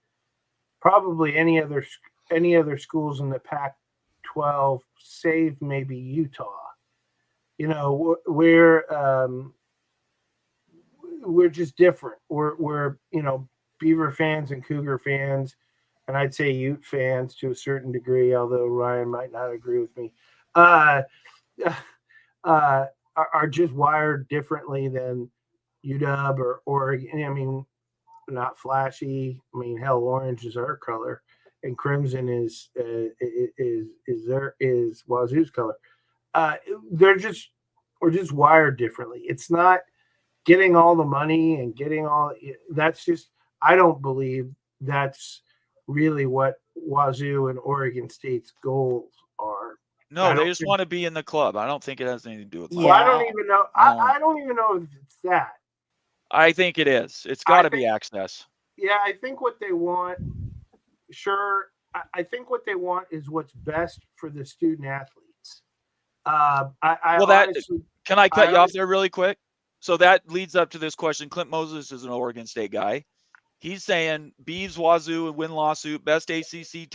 probably any other schools in the Pac-12, save maybe Utah. We're just different. We're Beaver fans and Cougar fans, and I'd say Ute fans to a certain degree, although Ryan might not agree with me. are just wired differently than UW or Oregon. I mean, not flashy. I mean, hell, orange is our color, and crimson is Wazoo's color. We're just wired differently. It's not getting all the money and getting all. That's just, I don't believe that's really what Wazoo and Oregon State's goals are. No, they just want to be in the club. I don't think it has anything to do with money. Well, I don't even know. I don't even know if it's that. I think it is. It's got to be access. Yeah, I think what they want. Sure, I think what they want is what's best for the student athletes. Can I cut you off there really quick? So that leads up to this question. Clint Moses is an Oregon State guy. He's saying Beavs, Wazoo, win lawsuit. Best ACC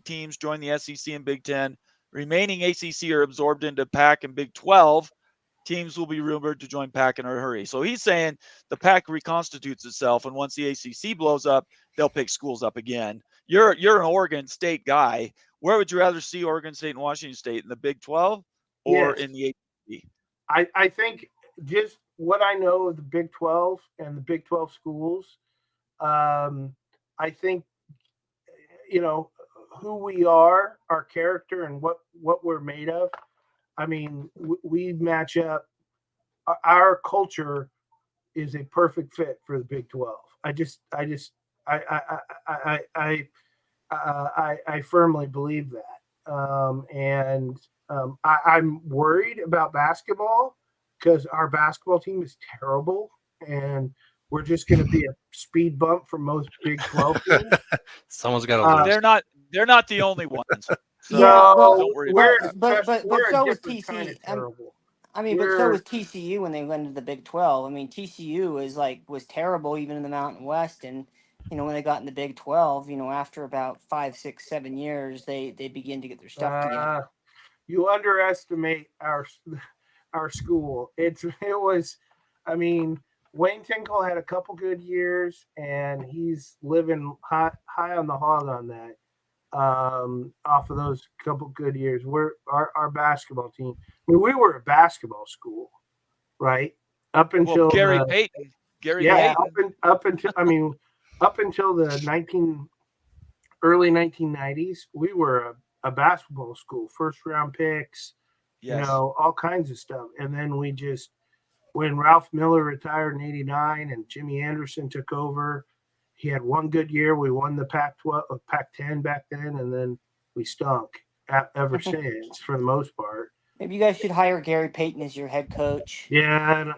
teams join the SEC and Big Ten. Remaining ACC are absorbed into PAC and Big 12. Teams will be rumored to join PAC in a hurry. So he's saying the PAC reconstitutes itself, and once the ACC blows up, they'll pick schools up again. You're an Oregon State guy. Where would you rather see Oregon State and Washington State, in the Big 12 or in the ACC? I think just what I know of the Big 12 and the Big 12 schools, I think, who we are, our character, and what we're made of. I mean, we match up. Our culture is a perfect fit for the Big 12. I firmly believe that. I'm worried about basketball because our basketball team is terrible, and we're just going to be a speed bump for most Big 12 teams. Someone's got to lose. They're not the only ones. So don't worry but so was TCU. But so was TCU when they went to the Big 12. I mean, TCU was terrible even in the Mountain West, and when they got in the Big 12, after about 5, 6, 7 years, they begin to get their stuff together. You underestimate our school. Wayne Tinkle had a couple good years, and he's living high on the hog on that. Off of those couple good years, our basketball team. I mean, we were a basketball school, right? Up until Gary Payton. Payton. Up until the early 1990s, we were a basketball school. First round picks, all kinds of stuff. And then when Ralph Miller retired in '89 and Jimmy Anderson took over. He had one good year. We won the Pac-10 back then, and then we stunk ever since, for the most part. Maybe you guys should hire Gary Payton as your head coach. Yeah,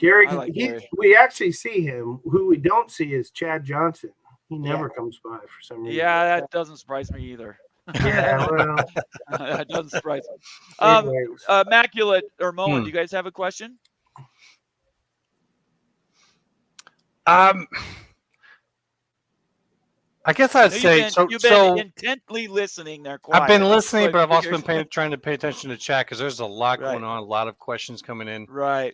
Gary. Gary. We actually see him. Who we don't see is Chad Johnson. He never comes by for some reason. Yeah, that doesn't surprise me either. Yeah, well, that doesn't surprise me. Immaculate or Mullen, do you guys have a question? I guess I'd say you've been intently listening there. Quiet. I've been listening, but I've also been trying to pay attention to chat because there's a lot going on, a lot of questions coming in. Right.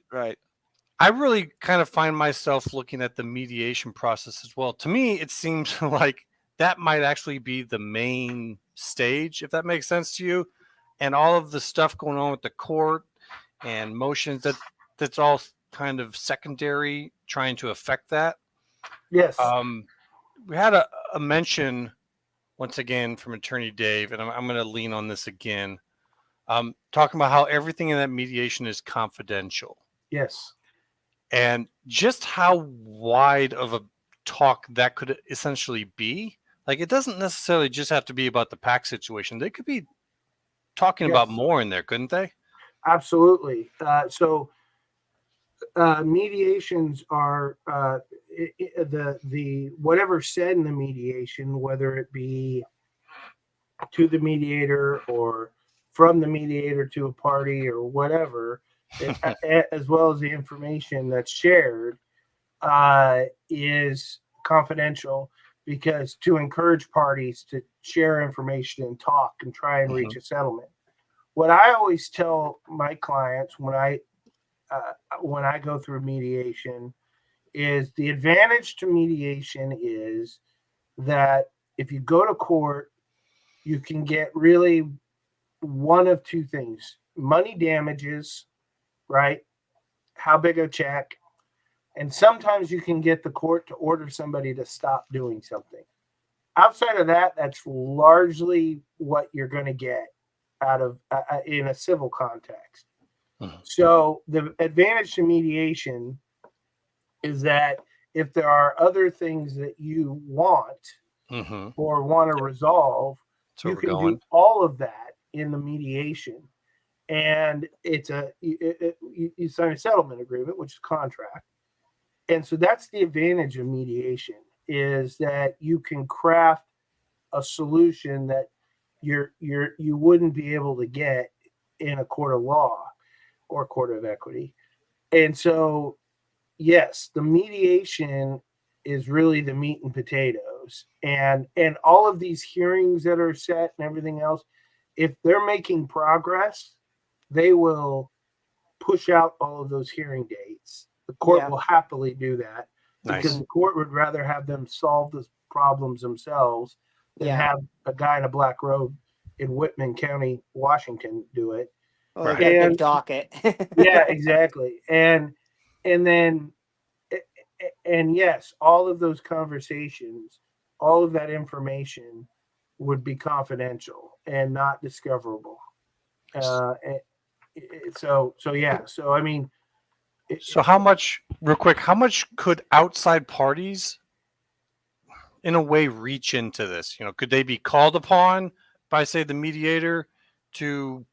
I really kind of find myself looking at the mediation process as well. To me, it seems like that might actually be the main stage, if that makes sense to you. And all of the stuff going on with the court and motions, that's all kind of secondary, trying to affect that. Yes. We had a mention once again from Attorney Dave, and I'm going to lean on this again, talking about how everything in that mediation is confidential. Yes. And just how wide of a talk that could essentially be. Like, it doesn't necessarily just have to be about the PAC situation. They could be talking about more in there, couldn't they? Absolutely. Mediations are the whatever's said in the mediation, whether it be to the mediator or from the mediator to a party or whatever, as well as the information that's shared, is confidential, because to encourage parties to share information and talk and try and reach a settlement. What I always tell my clients when I go through mediation is the advantage to mediation is that if you go to court, you can get really one of two things. money damages, right? How big a check? And sometimes you can get the court to order somebody to stop doing something. Outside of that, that's largely what you're going to get out of in a civil context. Mhm. So the advantage to mediation is that if there are other things that you want Mm-hmm. or want to resolve, That's where you we're can going. do all of that in the mediation. And it's you sign a settlement agreement, which is contract. And so that's the advantage of mediation, is that you can craft a solution that you wouldn't be able to get in a court of law or court of equity. And so, yes, the mediation is really the meat and potatoes, and all of these hearings that are set and everything else, if they're making progress, they will push out all of those hearing dates. The court Yeah. will happily do that because Nice. the court would rather have them solve the problems themselves than Yeah. have a guy in a black robe in Whitman County, Washington, do it. Well, they've Right. got a And big docket. yeah, exactly. And then and yes, all of those conversations, all of that information would be confidential and not discoverable. So yeah. So I mean, So how much, real quick, how much could outside parties in a way reach into this? Could they be called upon by, say, the mediator to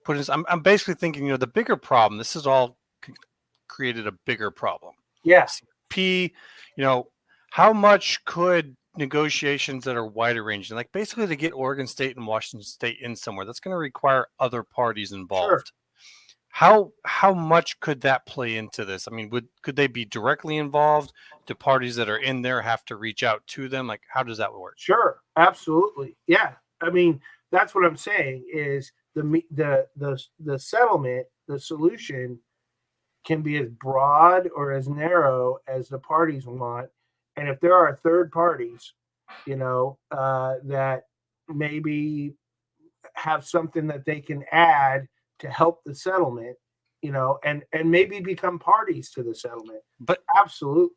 put in? I'm basically thinking, the bigger problem, this has all created a bigger problem. yeah, CP, how much could negotiations that are wider ranging, like basically to get Oregon State and Washington State in somewhere, that's going to require other parties involved. How much could that play into this? I mean, could they be directly involved? Do parties that are in there have to reach out to them? Like, how does that work? sure, absolutely, yeah. I mean, that's what I'm saying is the settlement, the solution can be as broad or as narrow as the parties want. And if there are third parties, that maybe have something that they can add to help the settlement, and maybe become parties to the settlement. But absolutely.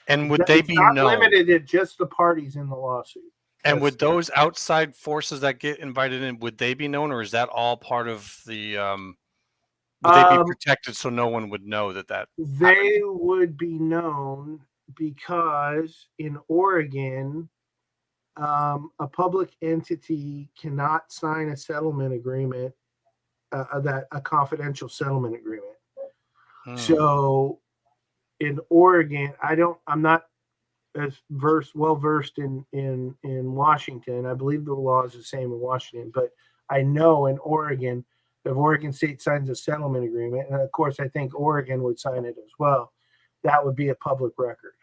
And would they be not known? limited to just the parties in the lawsuit? And would those outside forces that get invited in, would they be known, or is that all part of the? Would they be protected so no one would know that they happened? would be known because in Oregon, a public entity cannot sign a settlement agreement, a confidential settlement agreement. So in Oregon, I'm not as well versed in Washington. I believe the law is the same in Washington, but I know in Oregon, if Oregon State signs a settlement agreement, and of course I think Oregon would sign it as well, that would be a public record.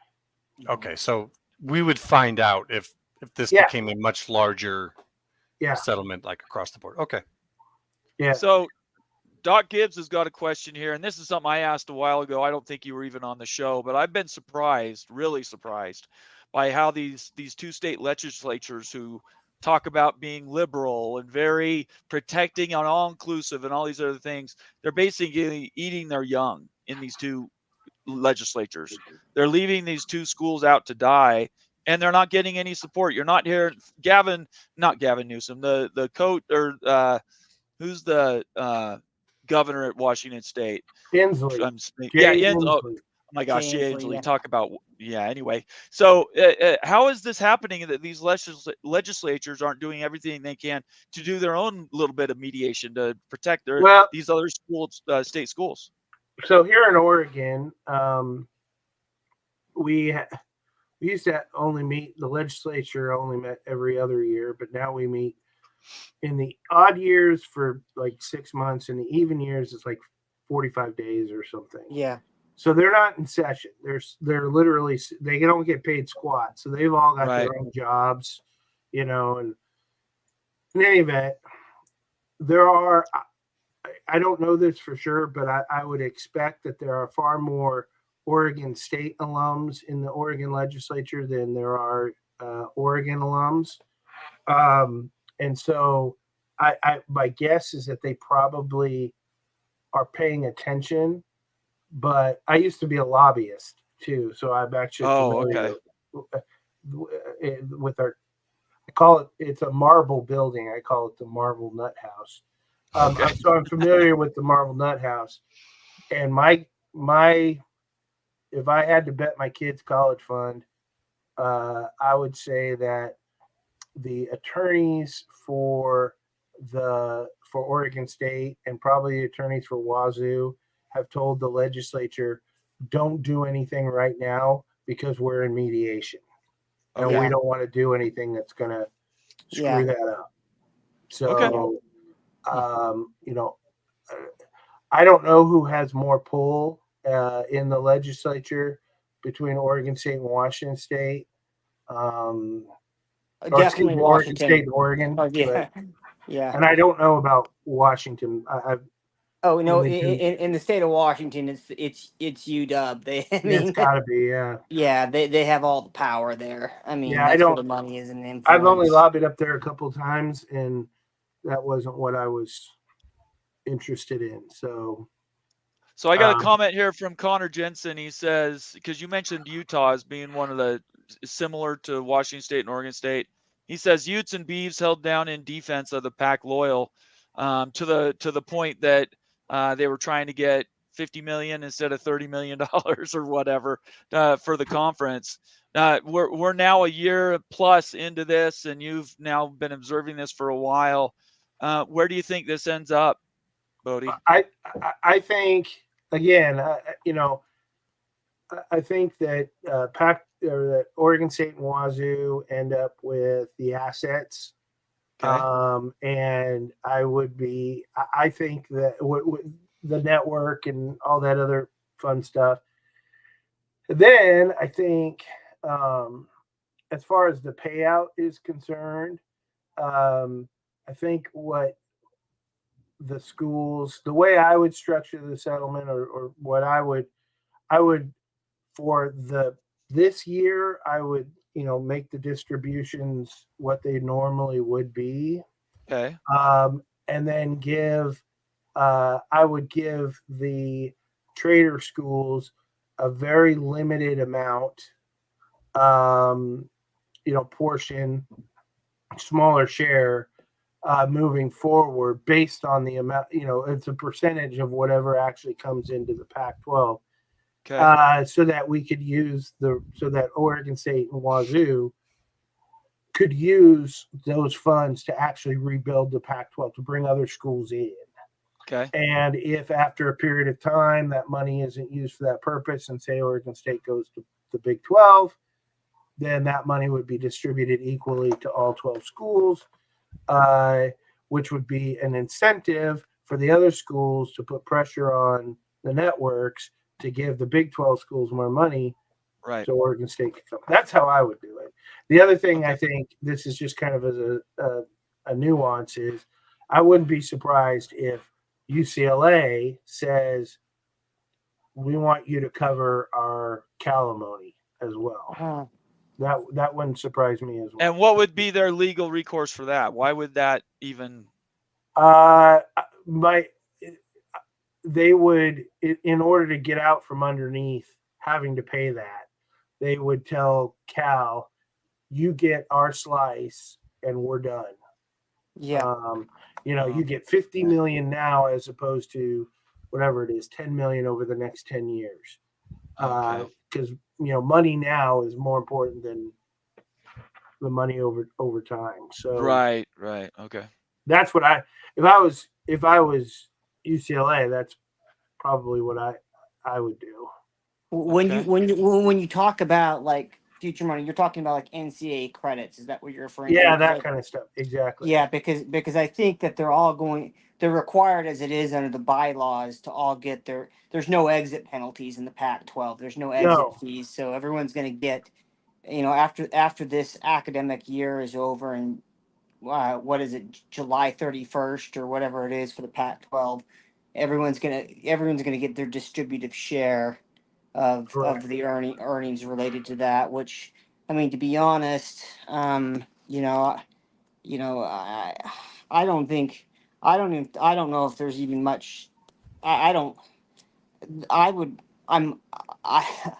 Okay, so we would find out if this became a much larger settlement, like across the board. Okay. Yeah. So Doc Gibbs has got a question here, and this is something I asked a while ago. I don't think you were even on the show, but I've been surprised, really surprised, by how these two state legislatures who talk about being liberal and very protecting and all inclusive and all these other things, they're basically eating their young in these two legislatures. They're leaving these two schools out to die, and they're not getting any support. You're not hearing not Gavin Newsom, the coach, or who's the governor at Washington State? Inslee. Oh my gosh, Jay Inslee. Yeah. Talk about Anyway, so how is this happening that these legislatures aren't doing everything they can to do their own little bit of mediation to protect these other schools, state schools? So here in Oregon, we used to only meet, the legislature only met every other year, but now we meet in the odd years for like 6 months. In the even years, it's like 45 days or something. Yeah. So they're not in session. They're literally, they don't get paid squat. So they've all got their own jobs, and in any event, there are, I don't know this for sure, but I would expect that there are far more Oregon State alums in the Oregon legislature than there are Oregon alums. And so my guess is that they probably are paying attention. But I used to be a lobbyist too, so I'm actually familiar with our. I call it. It's a marble building. I call it the Marble Nut House. So I'm familiar with the Marble Nut House, and my if I had to bet my kids' college fund, I would say that the attorneys for Oregon State and probably the attorneys for Wazoo have told the legislature, don't do anything right now because we're in mediation, and we don't want to do anything that's going to screw that up. So, you know, I don't know who has more pull in the legislature between Oregon State and Washington State. Definitely Washington. Oregon State and Oregon. Oh, yeah. But, yeah. And I don't know about Washington. Oh no! In the state of Washington, it's UW. It's got to be, yeah. Yeah, they have all the power there. I mean, yeah, that's where the money is and the influence. I've only lobbied up there a couple of times, and that wasn't what I was interested in. So I got a comment here from Connor Jensen. He says, because you mentioned Utah as being one of the similar to Washington State and Oregon State. He says Utes and Beavs held down in defense of the Pac loyal to the point that they were trying to get $50 million instead of $30 million or whatever for the conference. We're now a year plus into this, and you've now been observing this for a while. Where do you think this ends up, Bodie? I think again, you know, I think that that Oregon State and Wazoo end up with the assets. And I think that the network and all that other fun stuff. Then I think, as far as the payout is concerned, I think what the schools, the way I would structure the settlement, or what I would for this year, I would, you know, make the distributions what they normally would be. Okay. And then I would give the trader schools a very limited amount, you know, portion, smaller share, moving forward based on the amount, you know, it's a percentage of whatever actually comes into the Pac-12. Okay. So that we could use so that Oregon State and Wazoo could use those funds to actually rebuild the Pac-12, to bring other schools in. Okay. And if after a period of time that money isn't used for that purpose, and say Oregon State goes to the Big 12, then that money would be distributed equally to all 12 schools, which would be an incentive for the other schools to put pressure on the networks to give the Big 12 schools more money, right? So Oregon State could come. That's how I would do it. The other thing, I think this is just kind of as a nuance, is I wouldn't be surprised if UCLA says, we want you to cover our calimony as well. That wouldn't surprise me as well. And what would be their legal recourse for that? Why would that even? They would, in order to get out from underneath having to pay that, they would tell Cal, you get our slice and we're done. Yeah. You know, you get 50 million now as opposed to whatever it is, 10 million over the next 10 years. Because, you know, money now is more important than the money over time. So right. Okay. That's what if I was UCLA, that's probably what I would do. When you talk about like future money, you're talking about like NCAA credits. Is that what you're referring to? Yeah, that kind of stuff. Exactly. Yeah, because I think that they're required as it is under the bylaws to all get there's no exit penalties in the Pac-12. There's no exit fees. So everyone's going to get, you know, after this academic year is over and what is it, July 31st or whatever it is for the Pac-12, everyone's gonna get their distributive share of the earnings related to that. Which, I mean, to be honest, I don't think I don't know if there's even much. I don't. I would. I'm. I.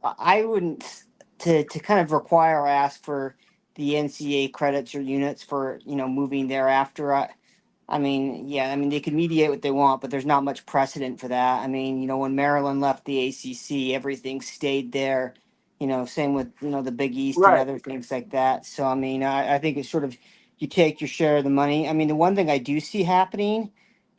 I wouldn't to kind of require or ask for the NCA credits or units for moving thereafter. I mean, yeah, I mean they can mediate what they want, but there's not much precedent for that. I mean, when Maryland left the ACC, everything stayed there. Same with the Big East and Right. other things like that. So I mean, I think it's sort of you take your share of the money. I mean, the one thing I do see happening,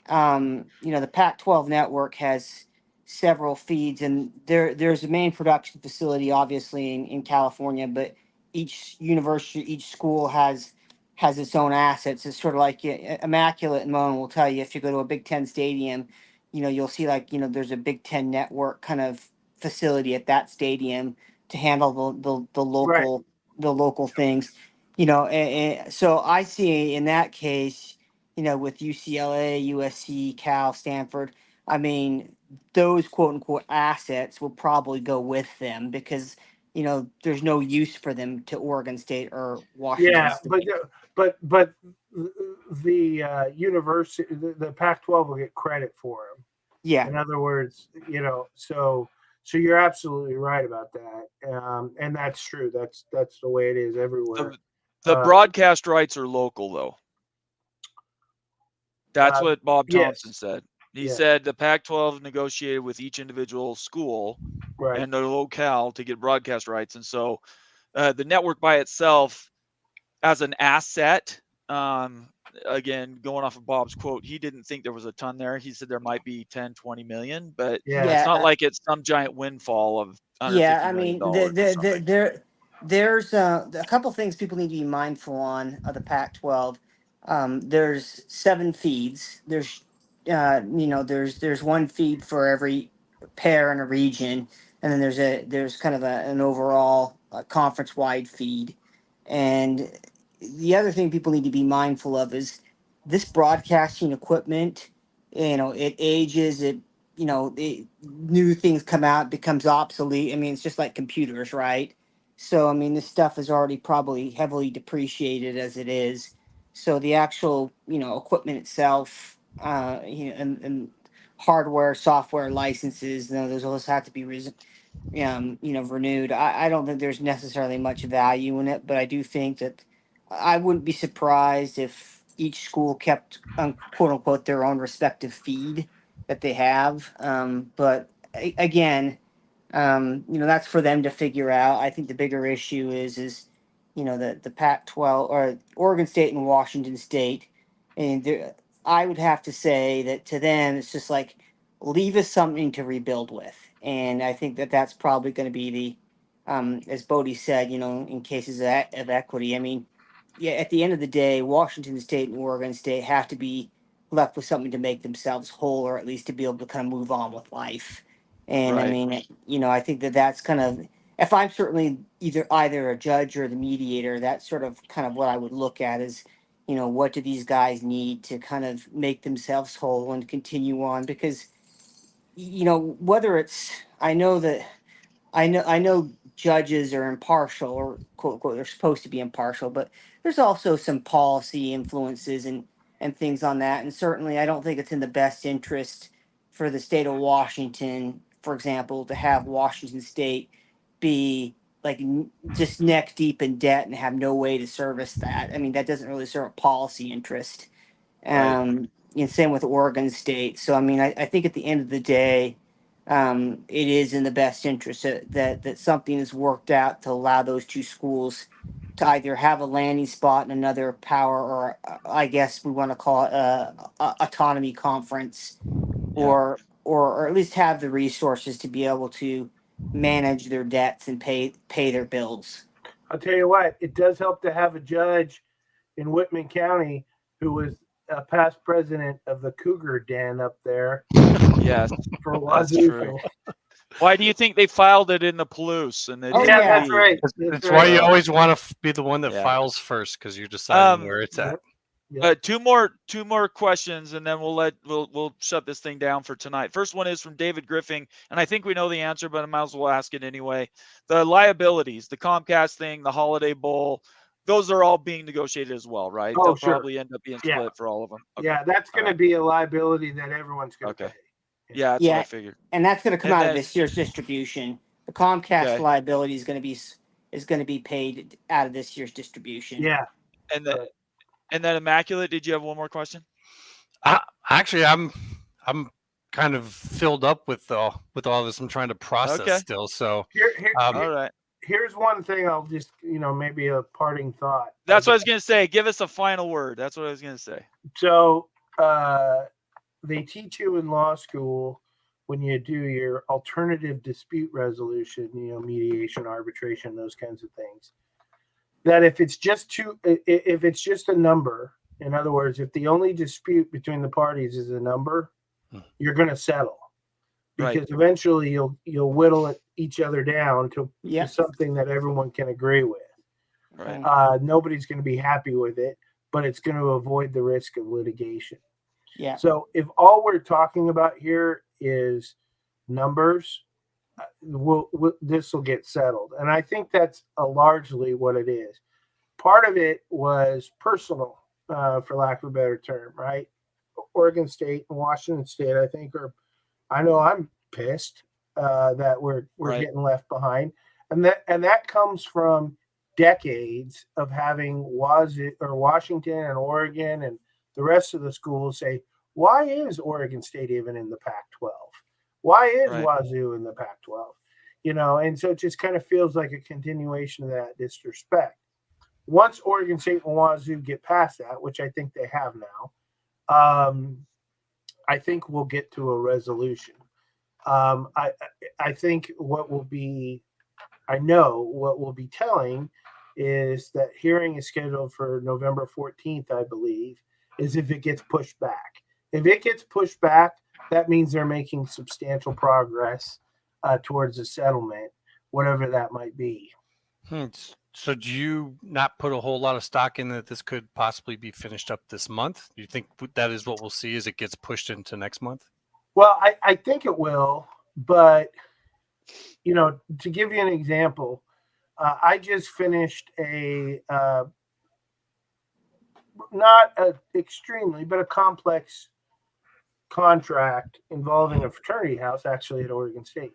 the Pac-12 network has several feeds, and there's a main production facility, obviously in California, but each university, each school has its own assets. It's sort of like Immaculate and Moan will tell you if you go to a Big Ten stadium, you'll see there's a Big Ten network kind of facility at that stadium to handle the Right. local things. So I see in that case, with UCLA, USC, Cal, Stanford. I mean, those quote unquote assets will probably go with them because there's no use for them to Oregon State or Washington Yeah, State. but the university, the Pac-12 will get credit for them. Yeah, In other words, so you're absolutely right about that, and that's true. That's the way it is everywhere. The broadcast rights are local, though. That's what Bob Thompson Yes, said. He yeah, said the Pac-12 negotiated with each individual school right. and their locale to get broadcast rights, and so the network by itself, as an asset, again, going off of Bob's quote, he didn't think there was a ton there. He said there might be 10, 20 million, but Yeah, it's not yeah, like it's some giant windfall of yeah. $150 I million mean, or something. there's a couple things people need to be mindful on of the Pac-12. There's 7 feeds. There's one feed for every pair in a region, and then there's kind of an overall conference-wide feed. And the other thing people need to be mindful of is this broadcasting equipment. It ages. New things come out, becomes obsolete. I mean, it's just like computers, right? So I mean, this stuff is already probably heavily depreciated as it is. So the actual equipment itself, and hardware, software licenses, those also have to be renewed. I don't think there's necessarily much value in it, but I do think that I wouldn't be surprised if each school kept quote unquote their own respective feed that they have. But again, that's for them to figure out. I think the bigger issue is the Pac-12 or Oregon State and Washington State, and I would have to say that to them it's just like leave us something to rebuild with, and I think that that's probably going to be the as Bodie said, in cases of equity. I mean, yeah, at the end of the day, Washington State and Oregon State have to be left with something to make themselves whole, or at least to be able to kind of move on with life. And I Right. mean, I think that that's kind of, if I'm certainly either a judge or the mediator, that's sort of kind of what I would look at is, what do these guys need to kind of make themselves whole and continue on? Because, whether it's, I know judges are impartial or quote unquote they're supposed to be impartial, but there's also some policy influences and things on that. And certainly I don't think it's in the best interest for the state of Washington, for example, to have Washington State be like just neck deep in debt and have no way to service that. I mean, that doesn't really serve a policy interest. Right. And same with Oregon State. So I mean, I think at the end of the day, it is in the best interest that something is worked out to allow those two schools to either have a landing spot in another power, or I guess we want to call it a autonomy conference, Yeah. or at least have the resources to be able to manage their debts and pay their bills. I'll tell you what, it does help to have a judge in Whitman County who was a past president of the Cougar Den up there Yes, for that's true. Wazoo. Why do you think they filed it in the Palouse and they Oh, didn't yeah. That's leave? right. It's why you right. always want to be the one that Yeah. files first because you're deciding Um, where it's at. Yep. Two more questions, and then we'll shut this thing down for tonight. First one is from David Griffin, and I think we know the answer, but I might as well ask it anyway. The liabilities, the Comcast thing, the Holiday Bowl, those are all being negotiated as well, right? Oh, They'll sure. probably end up being Yeah. split for all of them. Okay. Yeah, that's going All to be a liability that everyone's going to Okay. pay. Yeah, that's what I Yeah, figured. and that's going to come And out of then- this year's distribution. The Comcast Okay. liability is going to be paid out of this year's distribution. Yeah. And then Immaculate, did you have one more question? Actually, I'm kind of filled up with all this. I'm trying to process Okay. still. So All right. Here's one thing I'll just, maybe a parting thought. That's what I was going to say. Give us a final word. That's what I was going to say. So they teach you in law school when you do your alternative dispute resolution, mediation, arbitration, those kinds of things, that if it's just a number, in other words, if the only dispute between the parties is a number, you're going to settle, because eventually you'll whittle each other down to something that everyone can agree with. Right. Nobody's going to be happy with it, but it's going to avoid the risk of litigation. Yeah. So if all we're talking about here is numbers, this will get settled. And I think that's largely what it is. Part of it was personal, for lack of a better term, right? Oregon State and Washington State, I think, I know I'm pissed that we're getting left behind. And that comes from decades of having Washington and Oregon and the rest of the schools say, why is Oregon State even in the Pac-12? Why is Wazoo in the Pac-12? And so it just kind of feels like a continuation of that disrespect. Once Oregon State and Wazoo get past that, which I think they have now, I think we'll get to a resolution. I think what will be telling is that hearing is scheduled for November 14th, I believe, is if it gets pushed back. If it gets pushed back, that means they're making substantial progress towards a settlement, whatever that might be. So do you not put a whole lot of stock in that this could possibly be finished up this month? Do you think that is what we'll see as it gets pushed into next month? Well, I think it will, but, to give you an example, I just finished not a extremely, but a complex contract involving a fraternity house, actually, at Oregon State.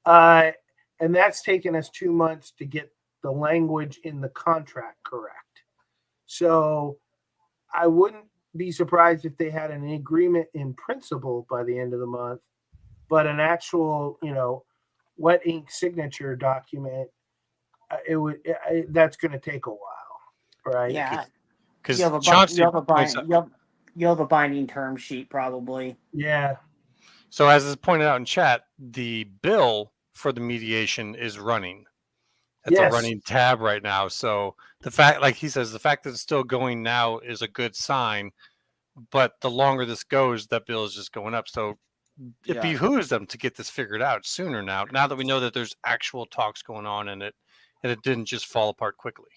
And that's taken us 2 months to get the language in the contract correct. So I wouldn't be surprised if they had an agreement in principle by the end of the month, but an actual, wet ink signature document, that's going to take a while, right? Yeah. Because You'll have a binding term sheet probably. Yeah. So as is pointed out in chat, the bill for the mediation is running. It's a running tab right now. So the fact, like he says, the fact that it's still going now is a good sign. But the longer this goes, that bill is just going up. So it behooves them to get this figured out sooner now that we know that there's actual talks going on and it didn't just fall apart quickly.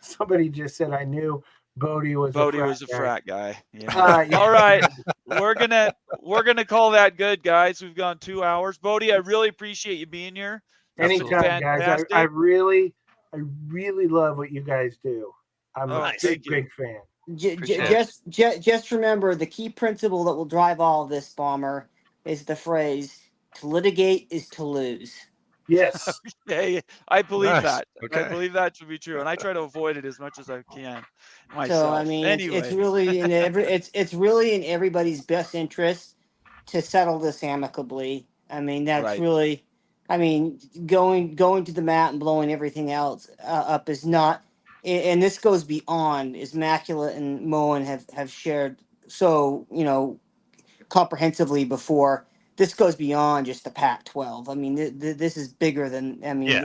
Somebody just said I knew Bodie was a frat guy. Yeah. Yeah. All right. We're gonna call that good, guys. We've gone 2 hours. Bodie, I really appreciate you being here. Anytime, guys. I really love what you guys do. I'm a big fan. Just remember, the key principle that will drive all of this, Bomber, is the phrase, to litigate is to lose. Yes. Okay. I believe that. Okay. I believe that to be true. And I try to avoid it as much as I can myself. So, I mean, anyway. it's really in everybody's best interest to settle this amicably. I mean, that's really, going to the mat and blowing everything else up is not, and this goes beyond, as Immaculate and Moen have shared so, comprehensively before. This goes beyond just the Pac-12. I mean, this is bigger than,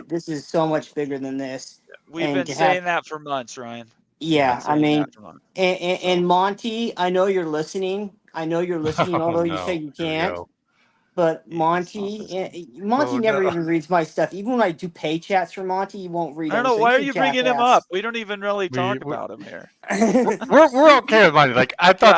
this is so much bigger than this. We've been saying that for months, Ryan. Yeah, and Monty, I know you're listening. Although you say you can't. But Monty never even reads my stuff. Even when I do pay chats for Monty, he won't read. I don't know. Why are you bringing him up? We don't even really talk about him here. We're okay with Monty. Like I thought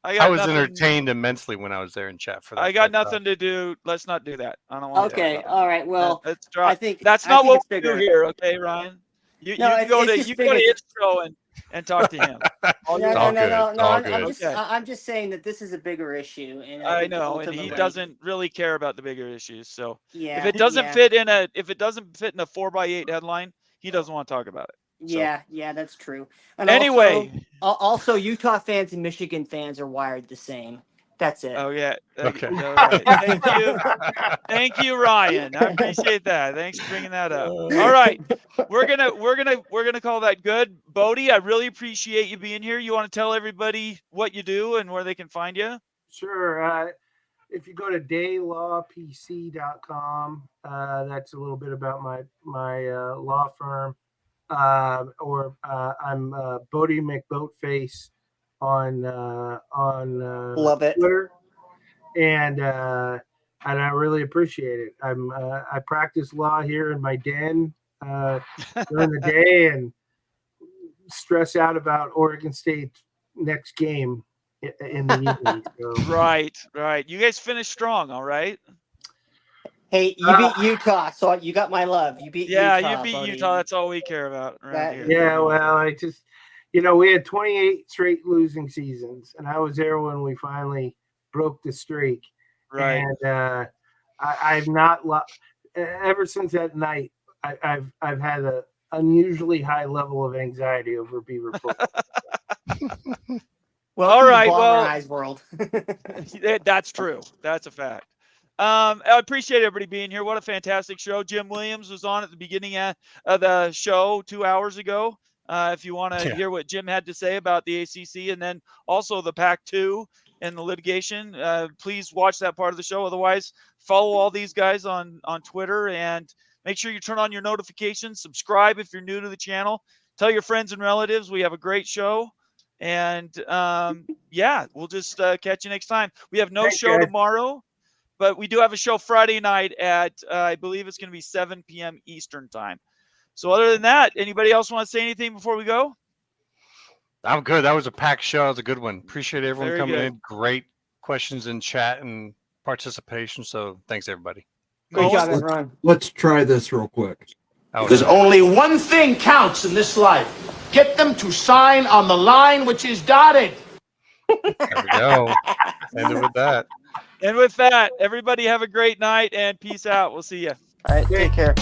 I was nothing, entertained immensely when I was there in chat for that. I got nothing to do. Let's not do that. I don't want to. Okay. All right. Well, I think that's not what we do here. Okay, Ryan. You No, can go it's to just you can go to bigger. his show and talk to him. All No, you no, all want. no, good. no, no. All I'm good. just, Okay. I'm just saying that this is a bigger issue, and I I think know, and he ultimately, doesn't really care about the bigger issues. So if yeah, it doesn't yeah, fit in a 4x8 headline, he doesn't want to talk about it. So yeah, that's true. And anyway, also Utah fans and Michigan fans are wired the same. That's it. oh yeah, Okay. all right. Thank you, Ryan. I appreciate that. Thanks for bringing that up. All right, we're gonna call that good. Bodie, I really appreciate you being here. You want to tell everybody what you do and where they can find you? Sure. If you go to daylawpc.com, that's a little bit about my law firm. Or I'm Bodie McBoatface on Love it. Twitter, and I really appreciate it. I practice law here in my den during the day and stress out about Oregon State's next game in the evening. So, Right. You guys finished strong, all right? Hey, you beat Utah, so you got my love. You beat Yeah, Utah, you beat buddy. Utah. That's all we care about around That- here. yeah, well, I just, we had 28 straight losing seasons, and I was there when we finally broke the streak. Right. And I've not ever since that night. I've had a unusually high level of anxiety over Beaver football. Welcome All right, to well- Bomber Eyes world. That's true. That's a fact. I appreciate everybody being here. What a fantastic show. Jim Williams was on at the beginning of the show 2 hours ago. If you want to Yeah. hear what Jim had to say about the ACC and then also the Pac-2 and the litigation, please watch that part of the show. Otherwise, follow all these guys on Twitter and make sure you turn on your notifications. Subscribe if you're new to the channel. Tell your friends and relatives. We have a great show. And yeah, we'll just catch you next time. We have no Thanks, show guys. tomorrow, but we do have a show Friday night at I believe it's going to be 7 p.m. Eastern time. So other than that, anybody else want to say anything before we go? I'm good. That was a packed show. That was a good one. Appreciate everyone Very coming good. in. Great questions in chat and participation. So thanks everybody. Great job, Moen? everyone. Let's try this real quick. Oh, There's no. only one thing counts in this life. Get them to sign on the line which is dotted. There we go. End it with that. And with that, everybody have a great night and peace out. We'll see you. All right, take care.